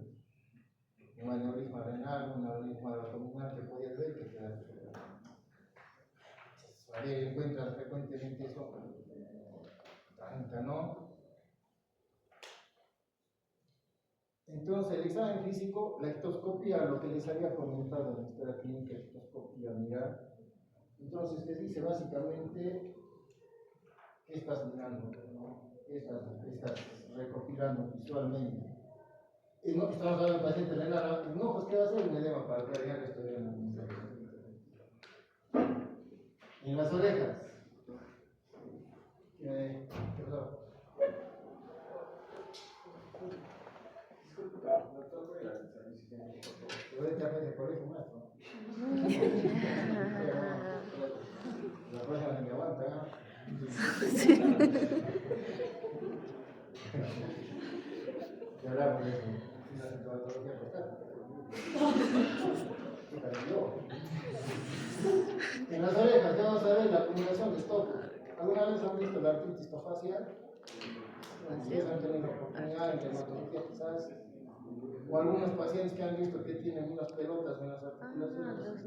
Un aneurisma renal, un aneurisma abdominal que puedes ver que te da. A ver, encuentras frecuentemente eso. Tanta, ¿no? Entonces, el examen físico, la ectoscopía, lo que les había comentado en nuestra clínica, ectoscopía, mirar. Entonces, te dice básicamente qué estás mirando, ¿no? ¿Qué estás recopilando visualmente? Y no estamos hablando del paciente renal, no, pues ¿qué va a hacer un edema para clarear esto de en las orejas? ¿Qué pasó? Puede hacer de colegio más, ¿no? La próxima se me aguanta, ¿no? Y hablamos de eso. La sintomatología prostática. En las orejas, ya vamos a ver la acumulación de estopo. ¿Alguna vez han visto la artritis tofacial? Ustedes han tenido oportunidad en dermatología quizás. O algunos pacientes que han visto que tienen unas pelotas en las articulaciones.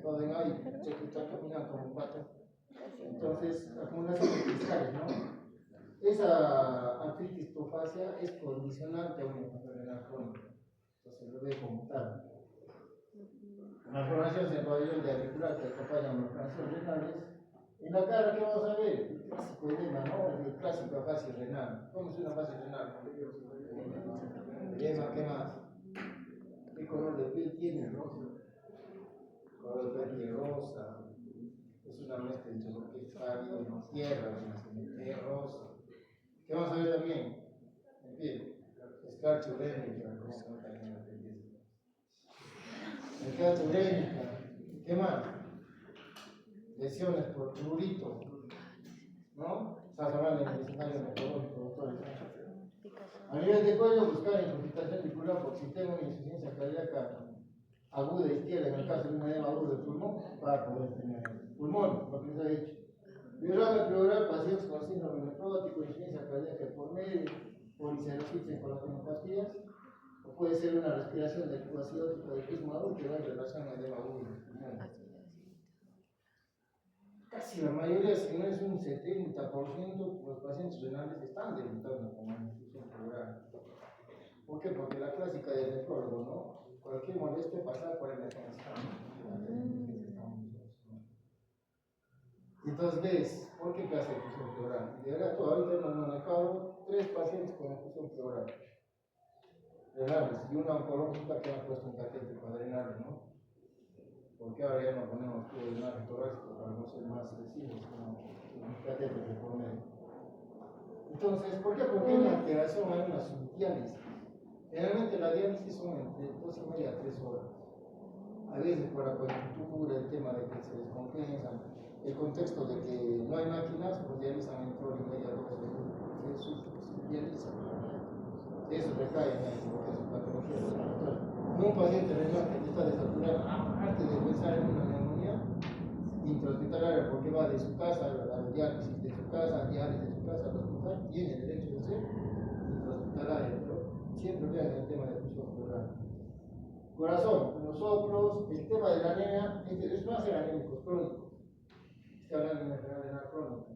Lo ven ahí, se están caminando como un pato. Entonces, acumulación de cristales, ¿no? esa artritis tofacia es condicionante a una enfermedad renal crónica. Entonces lo ve como tal. Malformaciones en el pabellón de auricular que acompañan malformaciones renales. En la cara, ¿qué vamos a ver? El clásico edema, ¿no? El clásico afasia renal. ¿Cómo es una afasia renal? Edema, ¿qué más? ¿Qué color de piel tiene? Rosa. Color de piel rosa. Es una mezcla entre lo que es pálido, tierra, es rosa. ¿Qué vamos a ver también? En piel. Escarcha urémica, como se nota en la piel. Escarcha urémica. ¿Qué más? Lesiones por prurito, ¿no? Estás hablando en el escenario metodológico, doctores. A nivel de cuello, buscar incapacitación articular por sistema de insuficiencia cardíaca aguda izquierda en el caso de un edema agudo del pulmón, para poder tener pulmón, lo que se ha dicho. Derrame pleural, pacientes con síndrome nefrótico, insuficiencia cardíaca por medio, policerositis en coladenopatías, o puede ser una respiración de tubo acidótico de prisma agudo que va en relación al edema agudo del pulmón. Casi la mayoría, si no es un 70%, los pacientes renales están debutando con una insuficiencia pleural. ¿Por qué? Porque la clásica del nefrólogo, ¿no? Cualquier molestia pasar por emergencia. Entonces ves, ¿por qué pasa infusión pleural? Y de verdad, ahorita hemos manejado 3 pacientes con infusión pleural renales y una oncológica que ha puesto un catéter para drenarlo, ¿no? Porque ahora ya no ponemos tubo de drenaje torácico para no ser más sensibles, sino un catéter de por medio. Entonces, ¿por qué? Porque hay una alteración, hay una subdiálisis. Generalmente la diálisis son entre 2,5 a 3 horas. A veces por la coyuntura, el tema de que se descompensan, el contexto de que no hay máquinas, pues dializan entre 1,5 a 2 horas. Se subdializan. Eso recae en eso, porque es su patología. En un paciente renal que está desaturado, aparte de pensar en una neumonía intrahospitalaria, porque va de su casa a la diálisis, de su casa a diálisis, de su casa al hospital, tiene derecho de ser intrahospitalaria, pero siempre vean el tema de función pleural. Corazón, los soplos, el tema de la anemia, es más ser anémicos crónicos. Está hablando de una enfermedad renal crónica.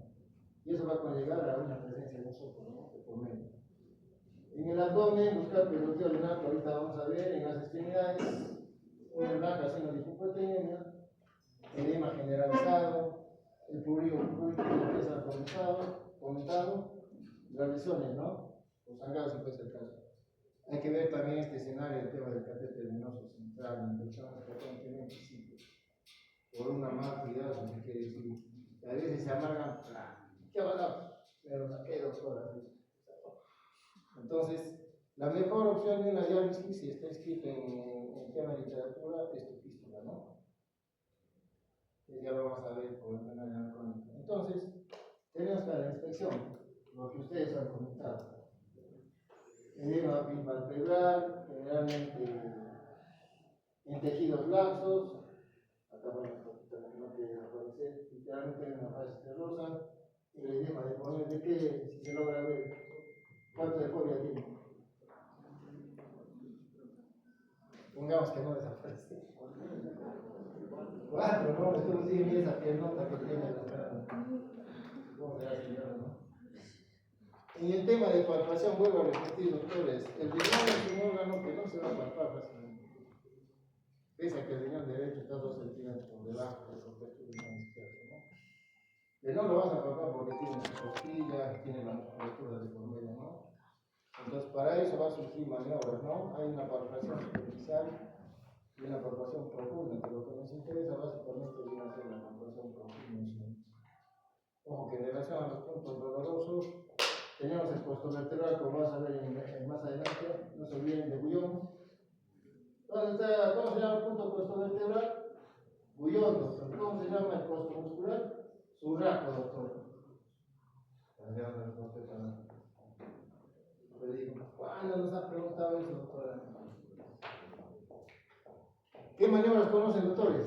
Y eso va a conllevar a una presencia de un soplo, ¿no? De por medio. En el abdomen, buscar peloteo renal, que ahorita vamos a ver, en las extremidades, una blanca signo de hipoproteinemia, edema generalizado, el prurito empieza comentado, las lesiones, ¿no? Los sangrados, si fuese el caso. Hay que ver también este escenario, el tema del catéter venoso central, infecciones frecuentemente simples, por una mala cuidado, si se quiere decir. A veces se amargan, ¿qué ha pasado? Me lo saqué 2 horas. Entonces, la mejor opción de una diálisis, si está escrito en tema de literatura, es tu fístula, ¿no? Que ya lo vamos a ver por el canal anacrónico. Entonces, tenemos para la inspección, lo que ustedes han comentado. Edema palpebral, generalmente en tejidos laxos, acá van las cositas que no quieren aparecer, literalmente hay una fase terrosa, el edema de poner de qué, si se logra ver, ¿cuánto de fobia tiene? Pongamos que no desaparece. 4, ¿no? Esto sigue esa piernota que tiene la cara. ¿Cómo será, señora, no? En el tema de palpación, vuelvo a repetir, doctores, el riñón es un órgano que no se va a palpar fácilmente. Pese a que el riñón derecho está 2 centímetros por debajo del contexto del riñón izquierdo, ¿no? Pero no lo vas a palpar porque tiene su costilla, tiene la musculatura de por medio, ¿no? Entonces, para eso va a surgir maniobras, ¿no? Hay una palpación superficial y una palpación profunda, que lo que nos interesa básicamente viene a ser la palpación profunda. Ojo que en relación a los puntos dolorosos, tenemos el costo vertebral, como vas a ver más adelante, no se olviden de Bullón. ¿Cómo se llama el punto costo vertebral? Bullón, doctor. ¿Cómo se llama el costo muscular? Surraco, doctor. ¿Cuándo nos ha preguntado eso, doctora? ¿Qué maniobras conocen, doctores?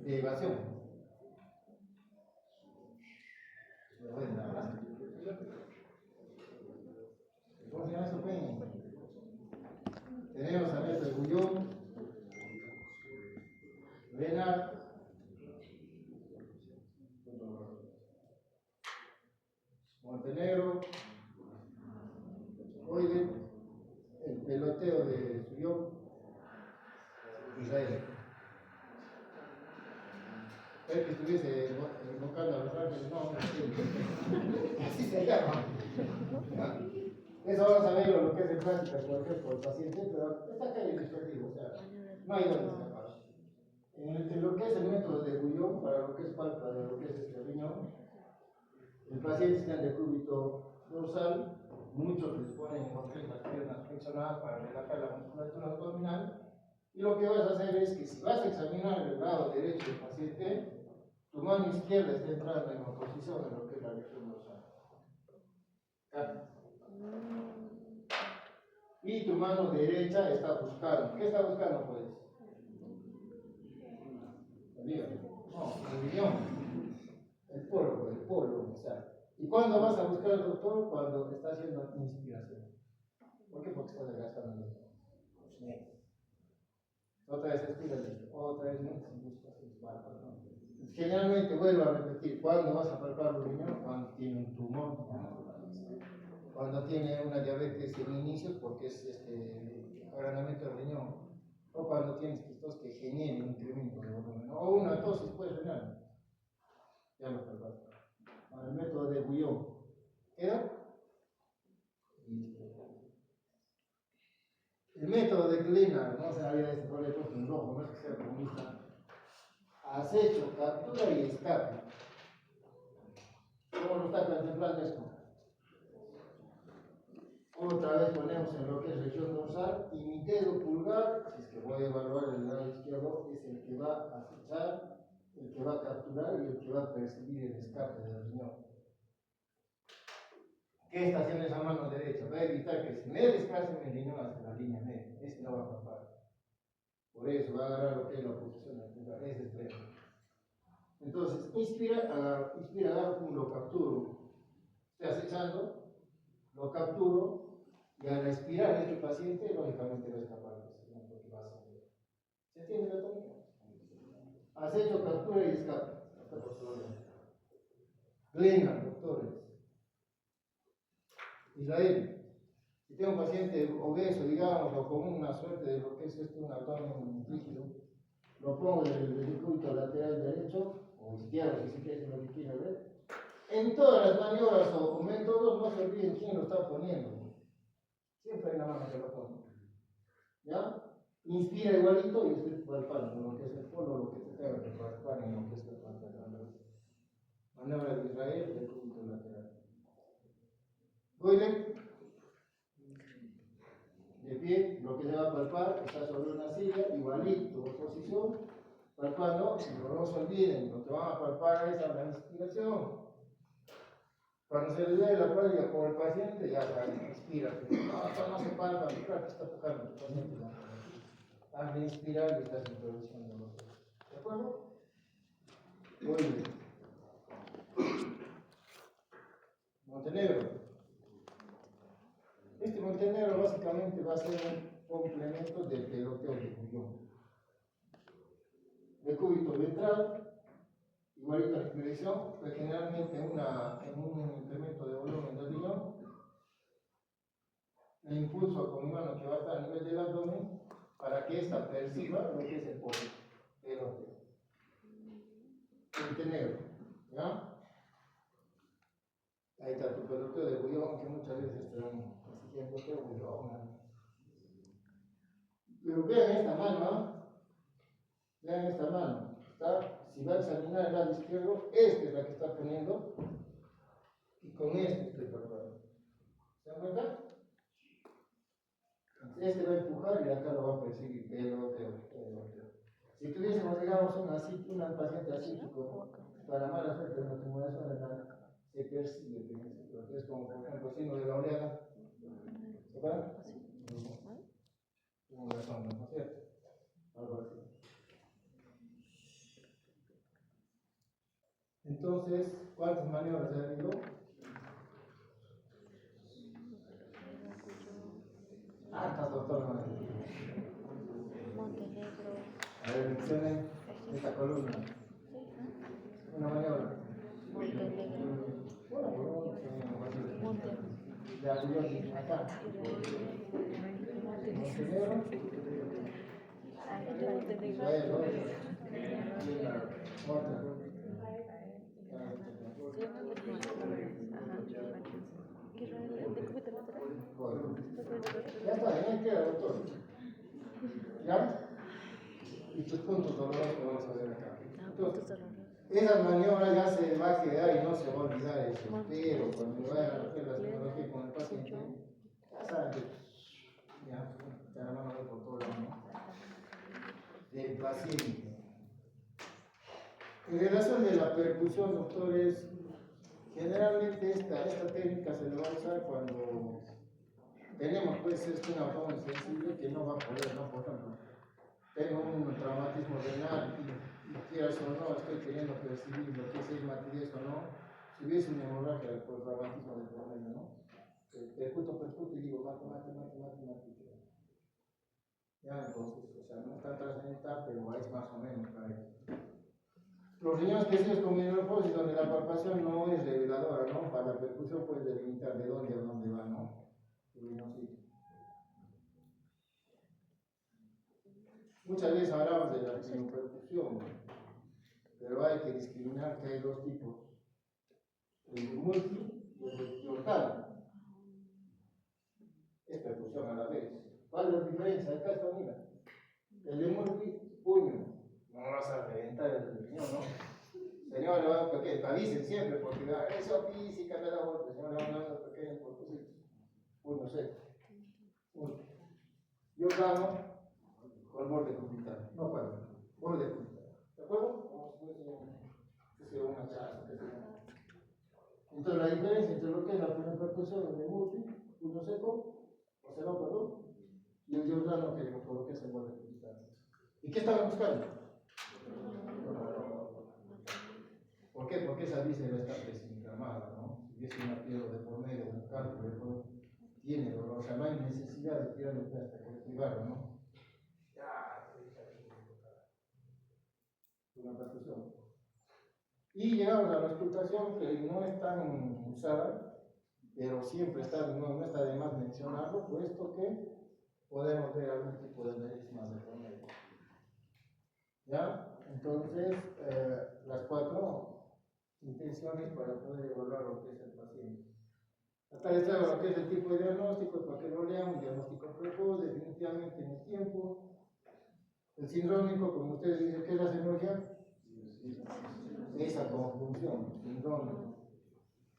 De evasión. ¿Cómo se llama eso, Peña? Tenemos a el Bullón, renal, palpiteo de su yo, Israel. El que estuviese invocando a los ángeles, no, así se llama. Eso vamos a ver lo que es en práctica, por ejemplo, el paciente, pero está acá ilustrativo, o sea, no hay donde escapar. En lo que es el método de Bouillon, para lo que es palpa de lo que es este riñón, el paciente está en decúbito dorsal, muchos les ponen lo que es las piernas flexionadas para relajar la musculatura abdominal, y lo que vas a hacer es que si vas a examinar el lado derecho del paciente, tu mano izquierda está entrando en oposición a lo que es la región dorsal. Y tu mano derecha está buscando. ¿Qué está buscando, pues? El hígado. No, el riñón. El polo, o sea. ¿Y cuándo vas a buscar al doctor? Cuando está haciendo inspiración. ¿Por qué? Porque está adelgazando. Otra vez respira, otra vez generalmente vuelvo a repetir, ¿cuándo vas a palpar el riñón? Cuando tiene un tumor, cuando tiene una diabetes en inicios, porque es agrandamiento del riñón, o cuando tienes quistos que generen un incremento de volumen, o una tosis pues renal. Ya lo palpaste. Ahora el método de Bouillon. ¿Queda? El método de Kleiner, no se había este proyecto en rojo, no es que sea comunista. Acecho, captura y escape. ¿Cómo lo está contemplando esto? Otra vez ponemos en lo que es región dorsal y mi dedo pulgar, si es que voy a evaluar el lado izquierdo, es el que va a acechar, el que va a capturar y el que va a percibir el escape del riñón. ¿Qué está haciendo esa mano derecha? Va a evitar que se me desplace mi riñón hacia la línea media. Este no va a papar. Por eso va a agarrar lo que es la posición del pulgar, ese extremo. Entonces, inspira, agarro, lo capturo. Estoy acechando, lo capturo, y al expirar este paciente, lógicamente va a escapar, porque va a salir. ¿Se entiende la técnica? Acecho, captura y escape. Kleiner, doctores. Israel. Si tengo un paciente obeso, digamos, o con una suerte de lo que es un abdomen rígido, lo pongo del decúbito lateral derecho o izquierdo, si se quiere, lo que quiera ver. En todas las maniobras o métodos, no se olviden quién lo está poniendo. Siempre hay una mano que lo pone. ¿Ya? Inspira igualito y estoy palpando lo que es el polo, lo que se tenga que palpar en lo que es el pantalón. Maniobra de Israel, decúbito lateral. Voy de pie, lo que se va a palpar está sobre una silla, igualito, posición, palpando, no se olviden, lo que van a palpar es la inspiración. Cuando se le dé la práctica con el paciente, ya saben, inspira. No, esto no se palpa, claro que está tocando el paciente. Haz de inspirar y estás introduciendo los dedos. ¿De acuerdo? Muy bien. Montenegro. Este Montenegro básicamente va a ser un complemento del peloteo de Bouillon. Decúbito ventral, igualito a la expresión, pues generalmente en un incremento de volumen del riñón, le impulso con mi mano que va a estar a nivel del abdomen para que ésta perciba lo que es el peloteo. Montenegro, ¿ya? Ahí está tu peloteo de Bouillon, que muchas veces te dan así tiempo de Bouillon. Pero vean esta mano, ¿ah? Vean esta mano. Si va a examinar el lado izquierdo, esta es la que está poniendo y con este estoy palpando. ¿Se dan cuenta? Este va a empujar y acá lo va a perseguir. Peloteo. Si tuviésemos, digamos, una paciente asítico, para mala suerte, una tumulación renal, se persigue, es como por ejemplo signo de la oleada. ¿Verdad? Tengo razón, ¿no es cierto? Algo así. Entonces, ¿cuántas maniobras ha habido? Hartas, doctor. Montenegro. A ver, mencionen esta columna. Una maniobra. Montenegro. Bueno, Montenegro. ya, acá. Montenegro. Israel, ¿no? Y la otra. Ya está, ya queda, doctor. ¿Ya? Y tus puntos dolorosos que vamos a ver acá. Entonces, esa maniobra ya se va a quedar y no se va a olvidar eso. Pero cuando vayan a hacer la psicología con el paciente, ya saben que ya la mano por todo lado, ¿no? Del paciente. En relación de la percusión, doctores, generalmente esta técnica se le va a usar cuando tenemos pues una forma sensible que no va a poder, ¿no? Por ejemplo, tengo un traumatismo renal y quieras o no, estoy queriendo percibir lo que es el matriz o no, si hubiese una hemorragia por traumatismo de promedio, ¿no? Percuto y digo, mate. Ya, entonces, o sea, no es tan trascendental, pero es más o menos para eso. Los riñones crecidos con hidrofosis, donde la palpación no es reveladora, ¿no? Para la percusión puedes delimitar de dónde a dónde va, ¿no? Muchas veces hablamos de la percusión, pero hay que discriminar que hay dos tipos, el de multi y el de frontal. Es percusión a la vez. ¿Cuál es la diferencia? Acá está, mira. El de multi, puño. No vas a reventar el riñón, ¿no? Señor, porque avisen siempre, porque eso física me da golpe. Señor, le van a dar pequeños cortocitos. Puño seco. Yo gano con borde comunitario. No puedo. Borde comunitario. ¿De acuerdo? Como si fuese una charla. Entonces, la diferencia entre lo que es la percusión de multi, puño seco, o sea, no, perdón, y el de órgano que por lo que es el borde comunitario. ¿Y qué estaban buscando? ¿Por qué? Porque esa víscera está desinflamada, ¿no? Si hubiese una piedra de por medio, un cálculo, tiene dolor, o sea, no hay necesidad de tirarle hasta que privarlo, ¿no? Una percusión. Y llegamos a la auscultación, que no es tan usada, pero siempre está, no está de más mencionarlo, puesto que podemos ver algún tipo de merismas de por medio. ¿Ya? Entonces, las cuatro intenciones para poder evaluar lo que es el paciente. Acá les traigo lo que es el tipo de diagnóstico, para que lo lean, un diagnóstico precoz, definitivamente en el tiempo. El sindrómico, como ustedes dicen, ¿qué es la semiología? Esa conjunción, sindrómico.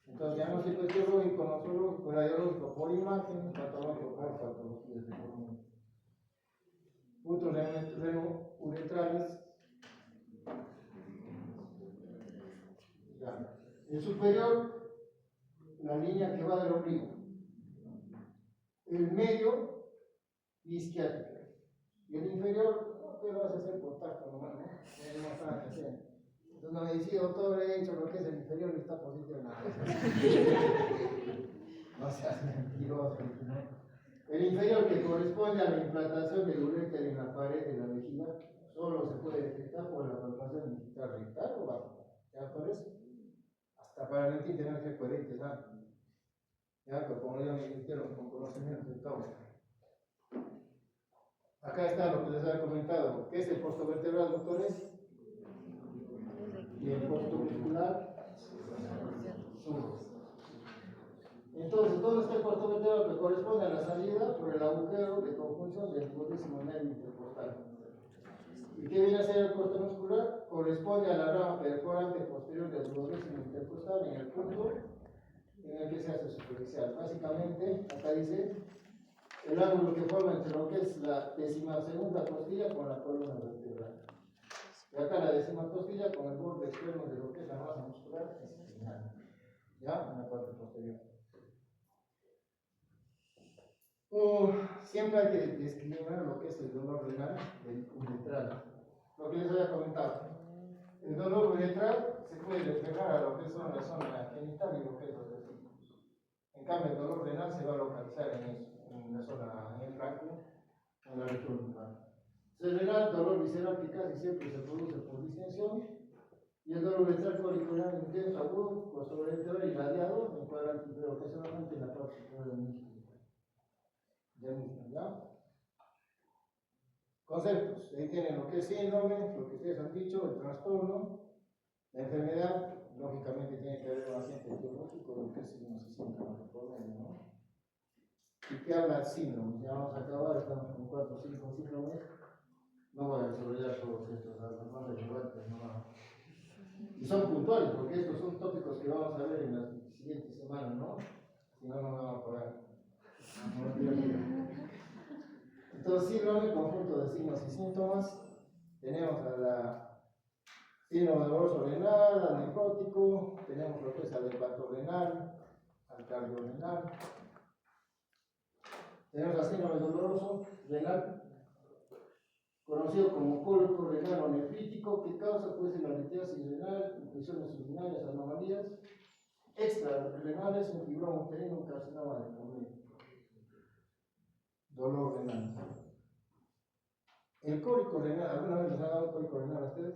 Entonces, diagnóstico etiológico, nosológico, radiológico por imagen, patológico por patologías de por puntos renouretrales. El superior, la línea que va del ombligo. El medio, isquiática. Y el inferior, no te lo vas a hacer por tacto nomás, ¿no? No hay más nada que hacer. Entonces no me decía, doctor, he hecho lo que es el inferior y está posicionado. No seas mentiroso, ¿no? El inferior, que corresponde a la implantación del uréter en la pared de la vejiga, solo se puede detectar por la palpación digital rectal o bajo. ¿Ya por eso? Hasta para mentir tenemos que ser coherentes, ¿sabes? Ya, pero como ya me dijeron con conocimiento de causa. Acá está lo que les había comentado. ¿Qué es el posto vertebral, doctores? Y el posto muscular sur. Entonces, ¿dónde está el posto vertebral? Que corresponde a la salida por el agujero de conjunción del duodécimo nervio intercostal. ¿Y qué viene a ser el posto muscular? Corresponde a la rama perforante posterior del duodécimo intercostal en el punto en el que se hace superficial. Básicamente, acá dice el ángulo que forma entre lo que es la 12ª costilla con la columna vertebral. Y acá la 10ª costilla con el borde externo de lo que es la masa muscular espinal. ¿Ya? En la parte posterior. Siempre hay que discriminar lo que es el dolor renal del uretral. Lo que les había comentado. El dolor uretral se puede reflejar a lo que son la zona genital y lo que es los testículos. En cambio, el dolor renal se va a localizar en eso, en la zona, en el flanco, en la región lumbar. El renal, dolor visceral que casi siempre se produce por distensión, y el dolor uretral cólico intenso, agudo, postobretral y radiado, en cuadrante, pero ocasionalmente en la parte superior del músculo. ¿Ya? conceptos. Ahí tienen lo que es síndrome, lo que ustedes han dicho, el trastorno, la enfermedad, lógicamente tiene que haber un agente etiológico, lo que es signos y síntomas por medio, ¿no? ¿Y qué habla el síndrome? Ya vamos a acabar, estamos con 4 o 5 síndromes. No voy a desarrollar todos estos, los más relevantes, ¿no? Y son puntuales, porque estos son tópicos que vamos a ver en las siguientes semanas, ¿no? Si no, no vamos a pagar. Entonces, síndrome, conjunto de signos y síntomas. Tenemos a la síndrome doloroso renal, al nefrótico, tenemos lo que es al hepatorenal, al cardiorrenal. Tenemos al síndrome doloroso renal, conocido como cólico renal o nefrítico, que causa pues la litiasis renal, infecciones urinarias, anomalías extrarrenales, un fibroma uterino, un carcinoma de pulmón, dolor renal. El cólico renal, ¿alguna vez les ha dado un cólico renal a ustedes?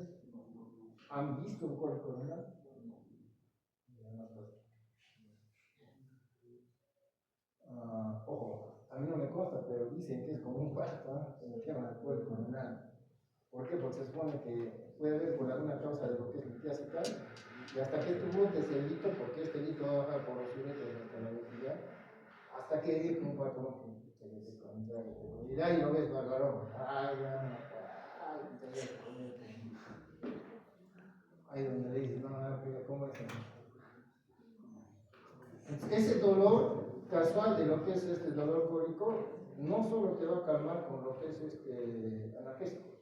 ¿Han visto un cólico renal? Ojo, a mí no me consta, pero dicen que es como un parto, en el tema del cólico renal. ¿Por qué? Porque se supone que puede haber por alguna causa de lo que es litiasis tal, y hasta que tú botes el hito, porque este hito va a bajar por los uretes hasta la vejiga, hasta que llegue un patrón que se contrae. Y de ahí lo ves barbarón. Ay, ya, ay, te voy a comer. Ahí donde le dices, no, ¿cómo es eso? Ese dolor casual de lo que es este dolor cólico, no solo te va a calmar con lo que es analgésico,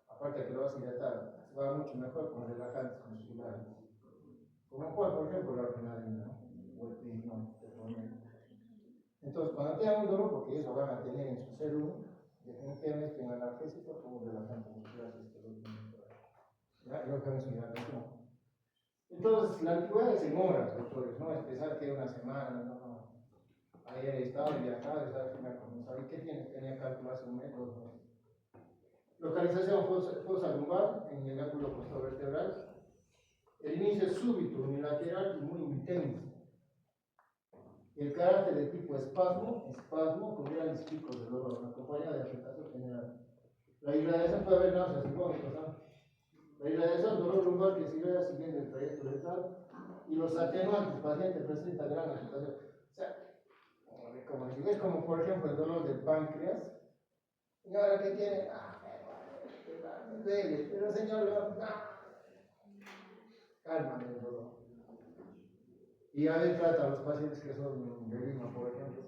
aparte que lo vas a hidratar, va mucho mejor con relajantes musculares. Como cuál, por ejemplo, la adrenalina, ¿no? O el plasma, entonces, cuando tengan un dolor, porque eso van a tener en su célula, definitivamente en analgésico como relajante muscular, si es que lo tienen por ahí. ¿Ya? Lo que es su hidratación. Entonces, la antigüedad es en horas, doctores, no es pensar que una semana, no. Ayer estaba viajado, estaba al final comenzado. ¿Y qué tiene? Tenía calculado hace un método, ¿no? Localización fosa lumbar en el ángulo costovertebral. El inicio es súbito, unilateral y muy intenso. El carácter de tipo espasmo con grandes picos de dolor, acompañado de agitación general. La irradiación puede haber náuseas y vómitos, ¿no? La irradiación, dolor lumbar que se irradia siguiendo el trayecto letal, y los atenuantes, el paciente presenta gran agitación. O sea, como si ves como por ejemplo el dolor del páncreas, y ahora que tiene, me duele, pero señor, calma el dolor. Y a ver, trata a los pacientes que son de Lima, por ejemplo.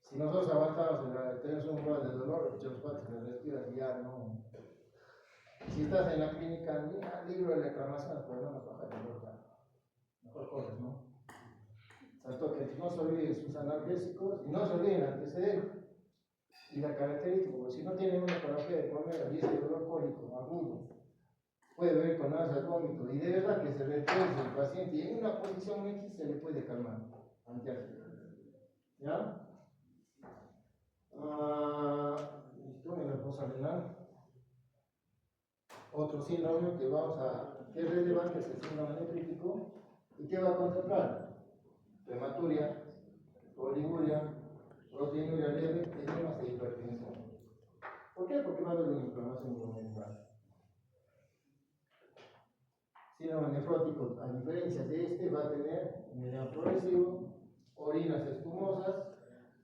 Si nosotros aguantamos, tenemos un grado de dolor, los pacientes les respiran y ya no. Si estás en la clínica, mira, libro de reclamaciones, pues no nos baja el dolor ya. Mejor corres, ¿no? Tanto que no se olviden sus analgésicos y no se olviden el antecedente. Y la característica, porque si no tienen una patología de por medio y ese dolor cólico agudo, puede ver con náuseas, vómitos, y de verdad que se retuerce el paciente y en una posición X se le puede calmar. ¿Ya? Listo, en la fosa renal. Otro síndrome que es relevante es el síndrome nefrítico y que va a contemplar hematuria, oliguria, proteinuria leve, edemas e hipertensión. ¿Por qué? Porque va a haber una inflamación glomerular. Síndrome nefrótico, a diferencia de este, va a tener un progresivo, orinas espumosas,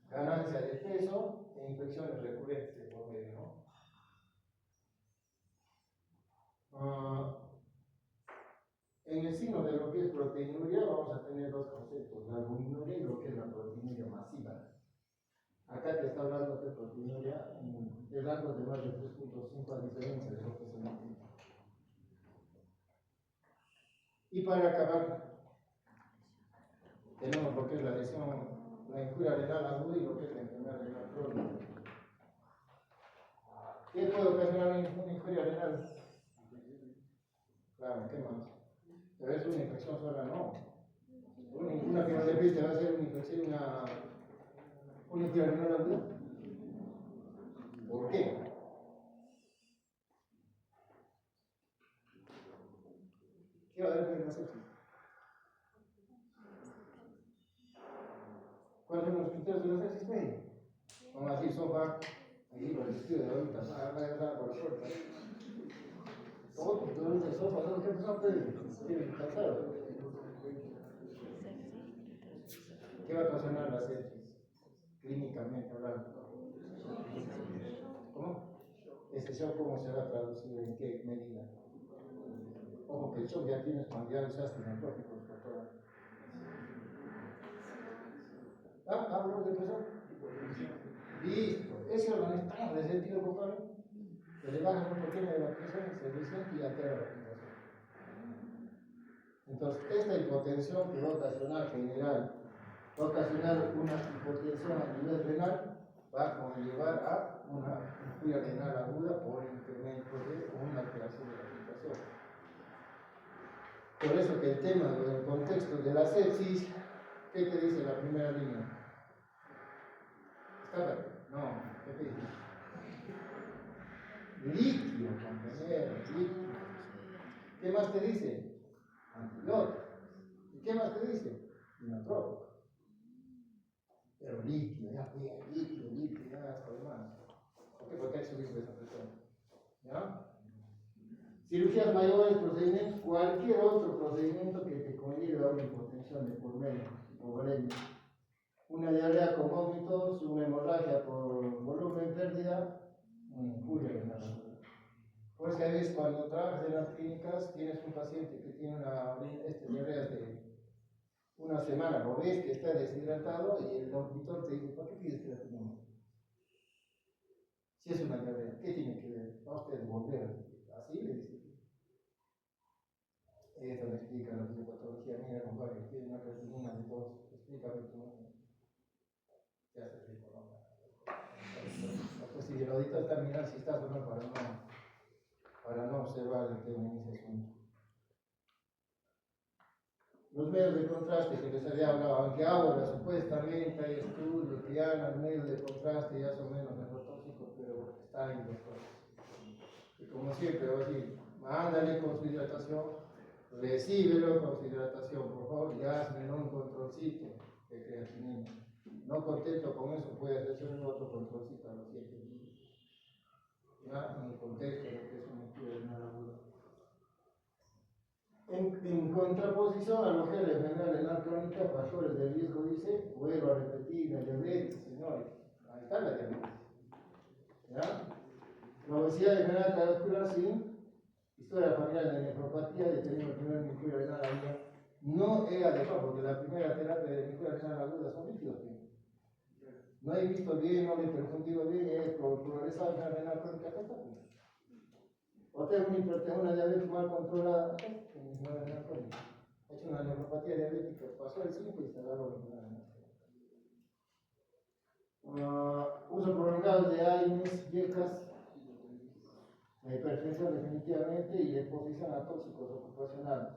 ganancia de peso e infecciones recurrentes por medio, ¿no? En el signo de lo que es proteinuria vamos a tener dos conceptos, la albuminuria y lo que es la proteinuria masiva. Acá te está hablando de proteinuria en rangos de más de 3.5 a diferencia de lo que es el nefrito. Y para acabar, tenemos lo que es la lesión, la injuria renal aguda y lo que es la enfermedad renal crónica. ¿Qué puede ocasionar una injuria renal? Claro, ¿qué más? Pero es una infección sola, no. Una que no le viste va a ser una infección, una injuria renal aguda. ¿Por qué? ¿Qué va a haber en la sepsis? ¿Cuáles son los criterios de la sepsis médica? Vamos a decir sopa, Y con el vestido de ahorita, va a entrar por la puerta. ¿Cómo? Tú ahorita sopa, ¿no? ¿Qué pasó? ¿Tienes cansado? ¿Qué va a ocasionar la sepsis? Clínicamente hablando. ¿Cómo? ¿Ese shock cómo se va a traducir? ¿En qué medida? Ojo que el shock ya tienes cuando ya usaste narcóticos, doctora. ¿Hablo de depresión? Listo. Ese órgano es tan resentido, compadre, que le bajas un poquito de la presión, se resiente y altera la respiración. Entonces, esta hipotensión que va a ocasionar general, va a ocasionar una hipotensión a nivel renal, va a conllevar a una injuria renal aguda por incremento de una alteración de la filtración. Por eso que el tema del contexto de la sepsis, ¿qué te dice la primera línea? ¿Escápate? No, ¿qué te dice? Líquido, compañero, líquido. ¿Qué más te dice? Antibiótico. ¿Y qué más te dice? Inotrópico. Pero líquido, ya, líquido, ya, hasta de más. ¿Por qué? Porque hay que subir esa presión. ¿Ya? Cirugías mayores, procedimientos, cualquier otro procedimiento que te conlleve a una hipotensión de por medio, hipovolemia. Una diarrea con vómitos, una hemorragia por volumen, pérdida, una injuria renal. Pues que a veces cuando trabajas en las clínicas tienes un paciente que tiene diarreas de una semana, lo ves que está deshidratado y el auditor te dice, ¿por qué pides que la tenemos? Si es una diarrea, ¿qué tiene que ver? Va usted a volver, así le dice. Esto me explica la fisiopatología, mira compadre, tiene una creatinina de 2, explícame tú. Ya se explico, ¿no? Pues si el auditor está mirando si estás o no para no observar el tema en ese asunto. Los medios de contraste que les había hablado, aunque ahora supuestamente hay estudios que ya los medios de contraste ya son menos neurotóxicos, pero están en los cosas. Y como siempre, voy a decir, mándale con su hidratación, recíbelo con su hidratación, por favor, y hazme un controlcito de creatinina. No contento con eso, puede hacer otro controlcito a los 7 días. Ya, en el contexto de lo que es una injuria renal aguda. En contraposición a lo que la enfermedad renal crónica, factores de riesgo dice, vuelvo a repetir, la diabetes, señores, ahí está la diabetes. ¿Ya? La obesidad de enfermedad cardiovascular sin historia familiar de nefropatía, y tenemos el primer injuria renal aguda. No es adecuado, porque la primera terapia de injuria renal aguda son líquidos. No he visto bien, no le he perfundido bien, he progresado en la renal crónica. O tengo una diabetes mal controlada, una renal crónica. Ha hecho una nefropatía diabética, pasó el 5 y se agarró la renal crónica. Uso prolongado de AINES, YECAS, la hipertensión definitivamente y la exposición a tóxicos ocupacionales.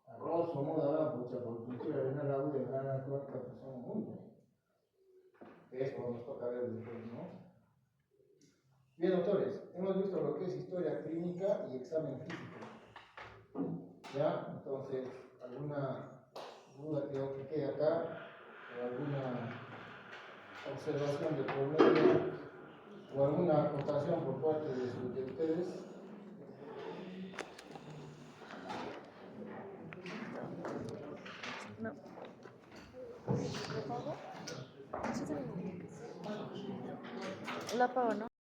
A grosso modo, ahora, por cultura renal aguda y renal crónica, pues son un mundo. Eso nos toca ver después, ¿no? Bien, doctores, hemos visto lo que es historia clínica y examen físico. ¿Ya? Entonces, ¿alguna duda que quede acá? ¿O alguna observación de por medio? ¿O alguna acotación por parte de ustedes? No. ¿Lo apago? ¿Lo apago, no?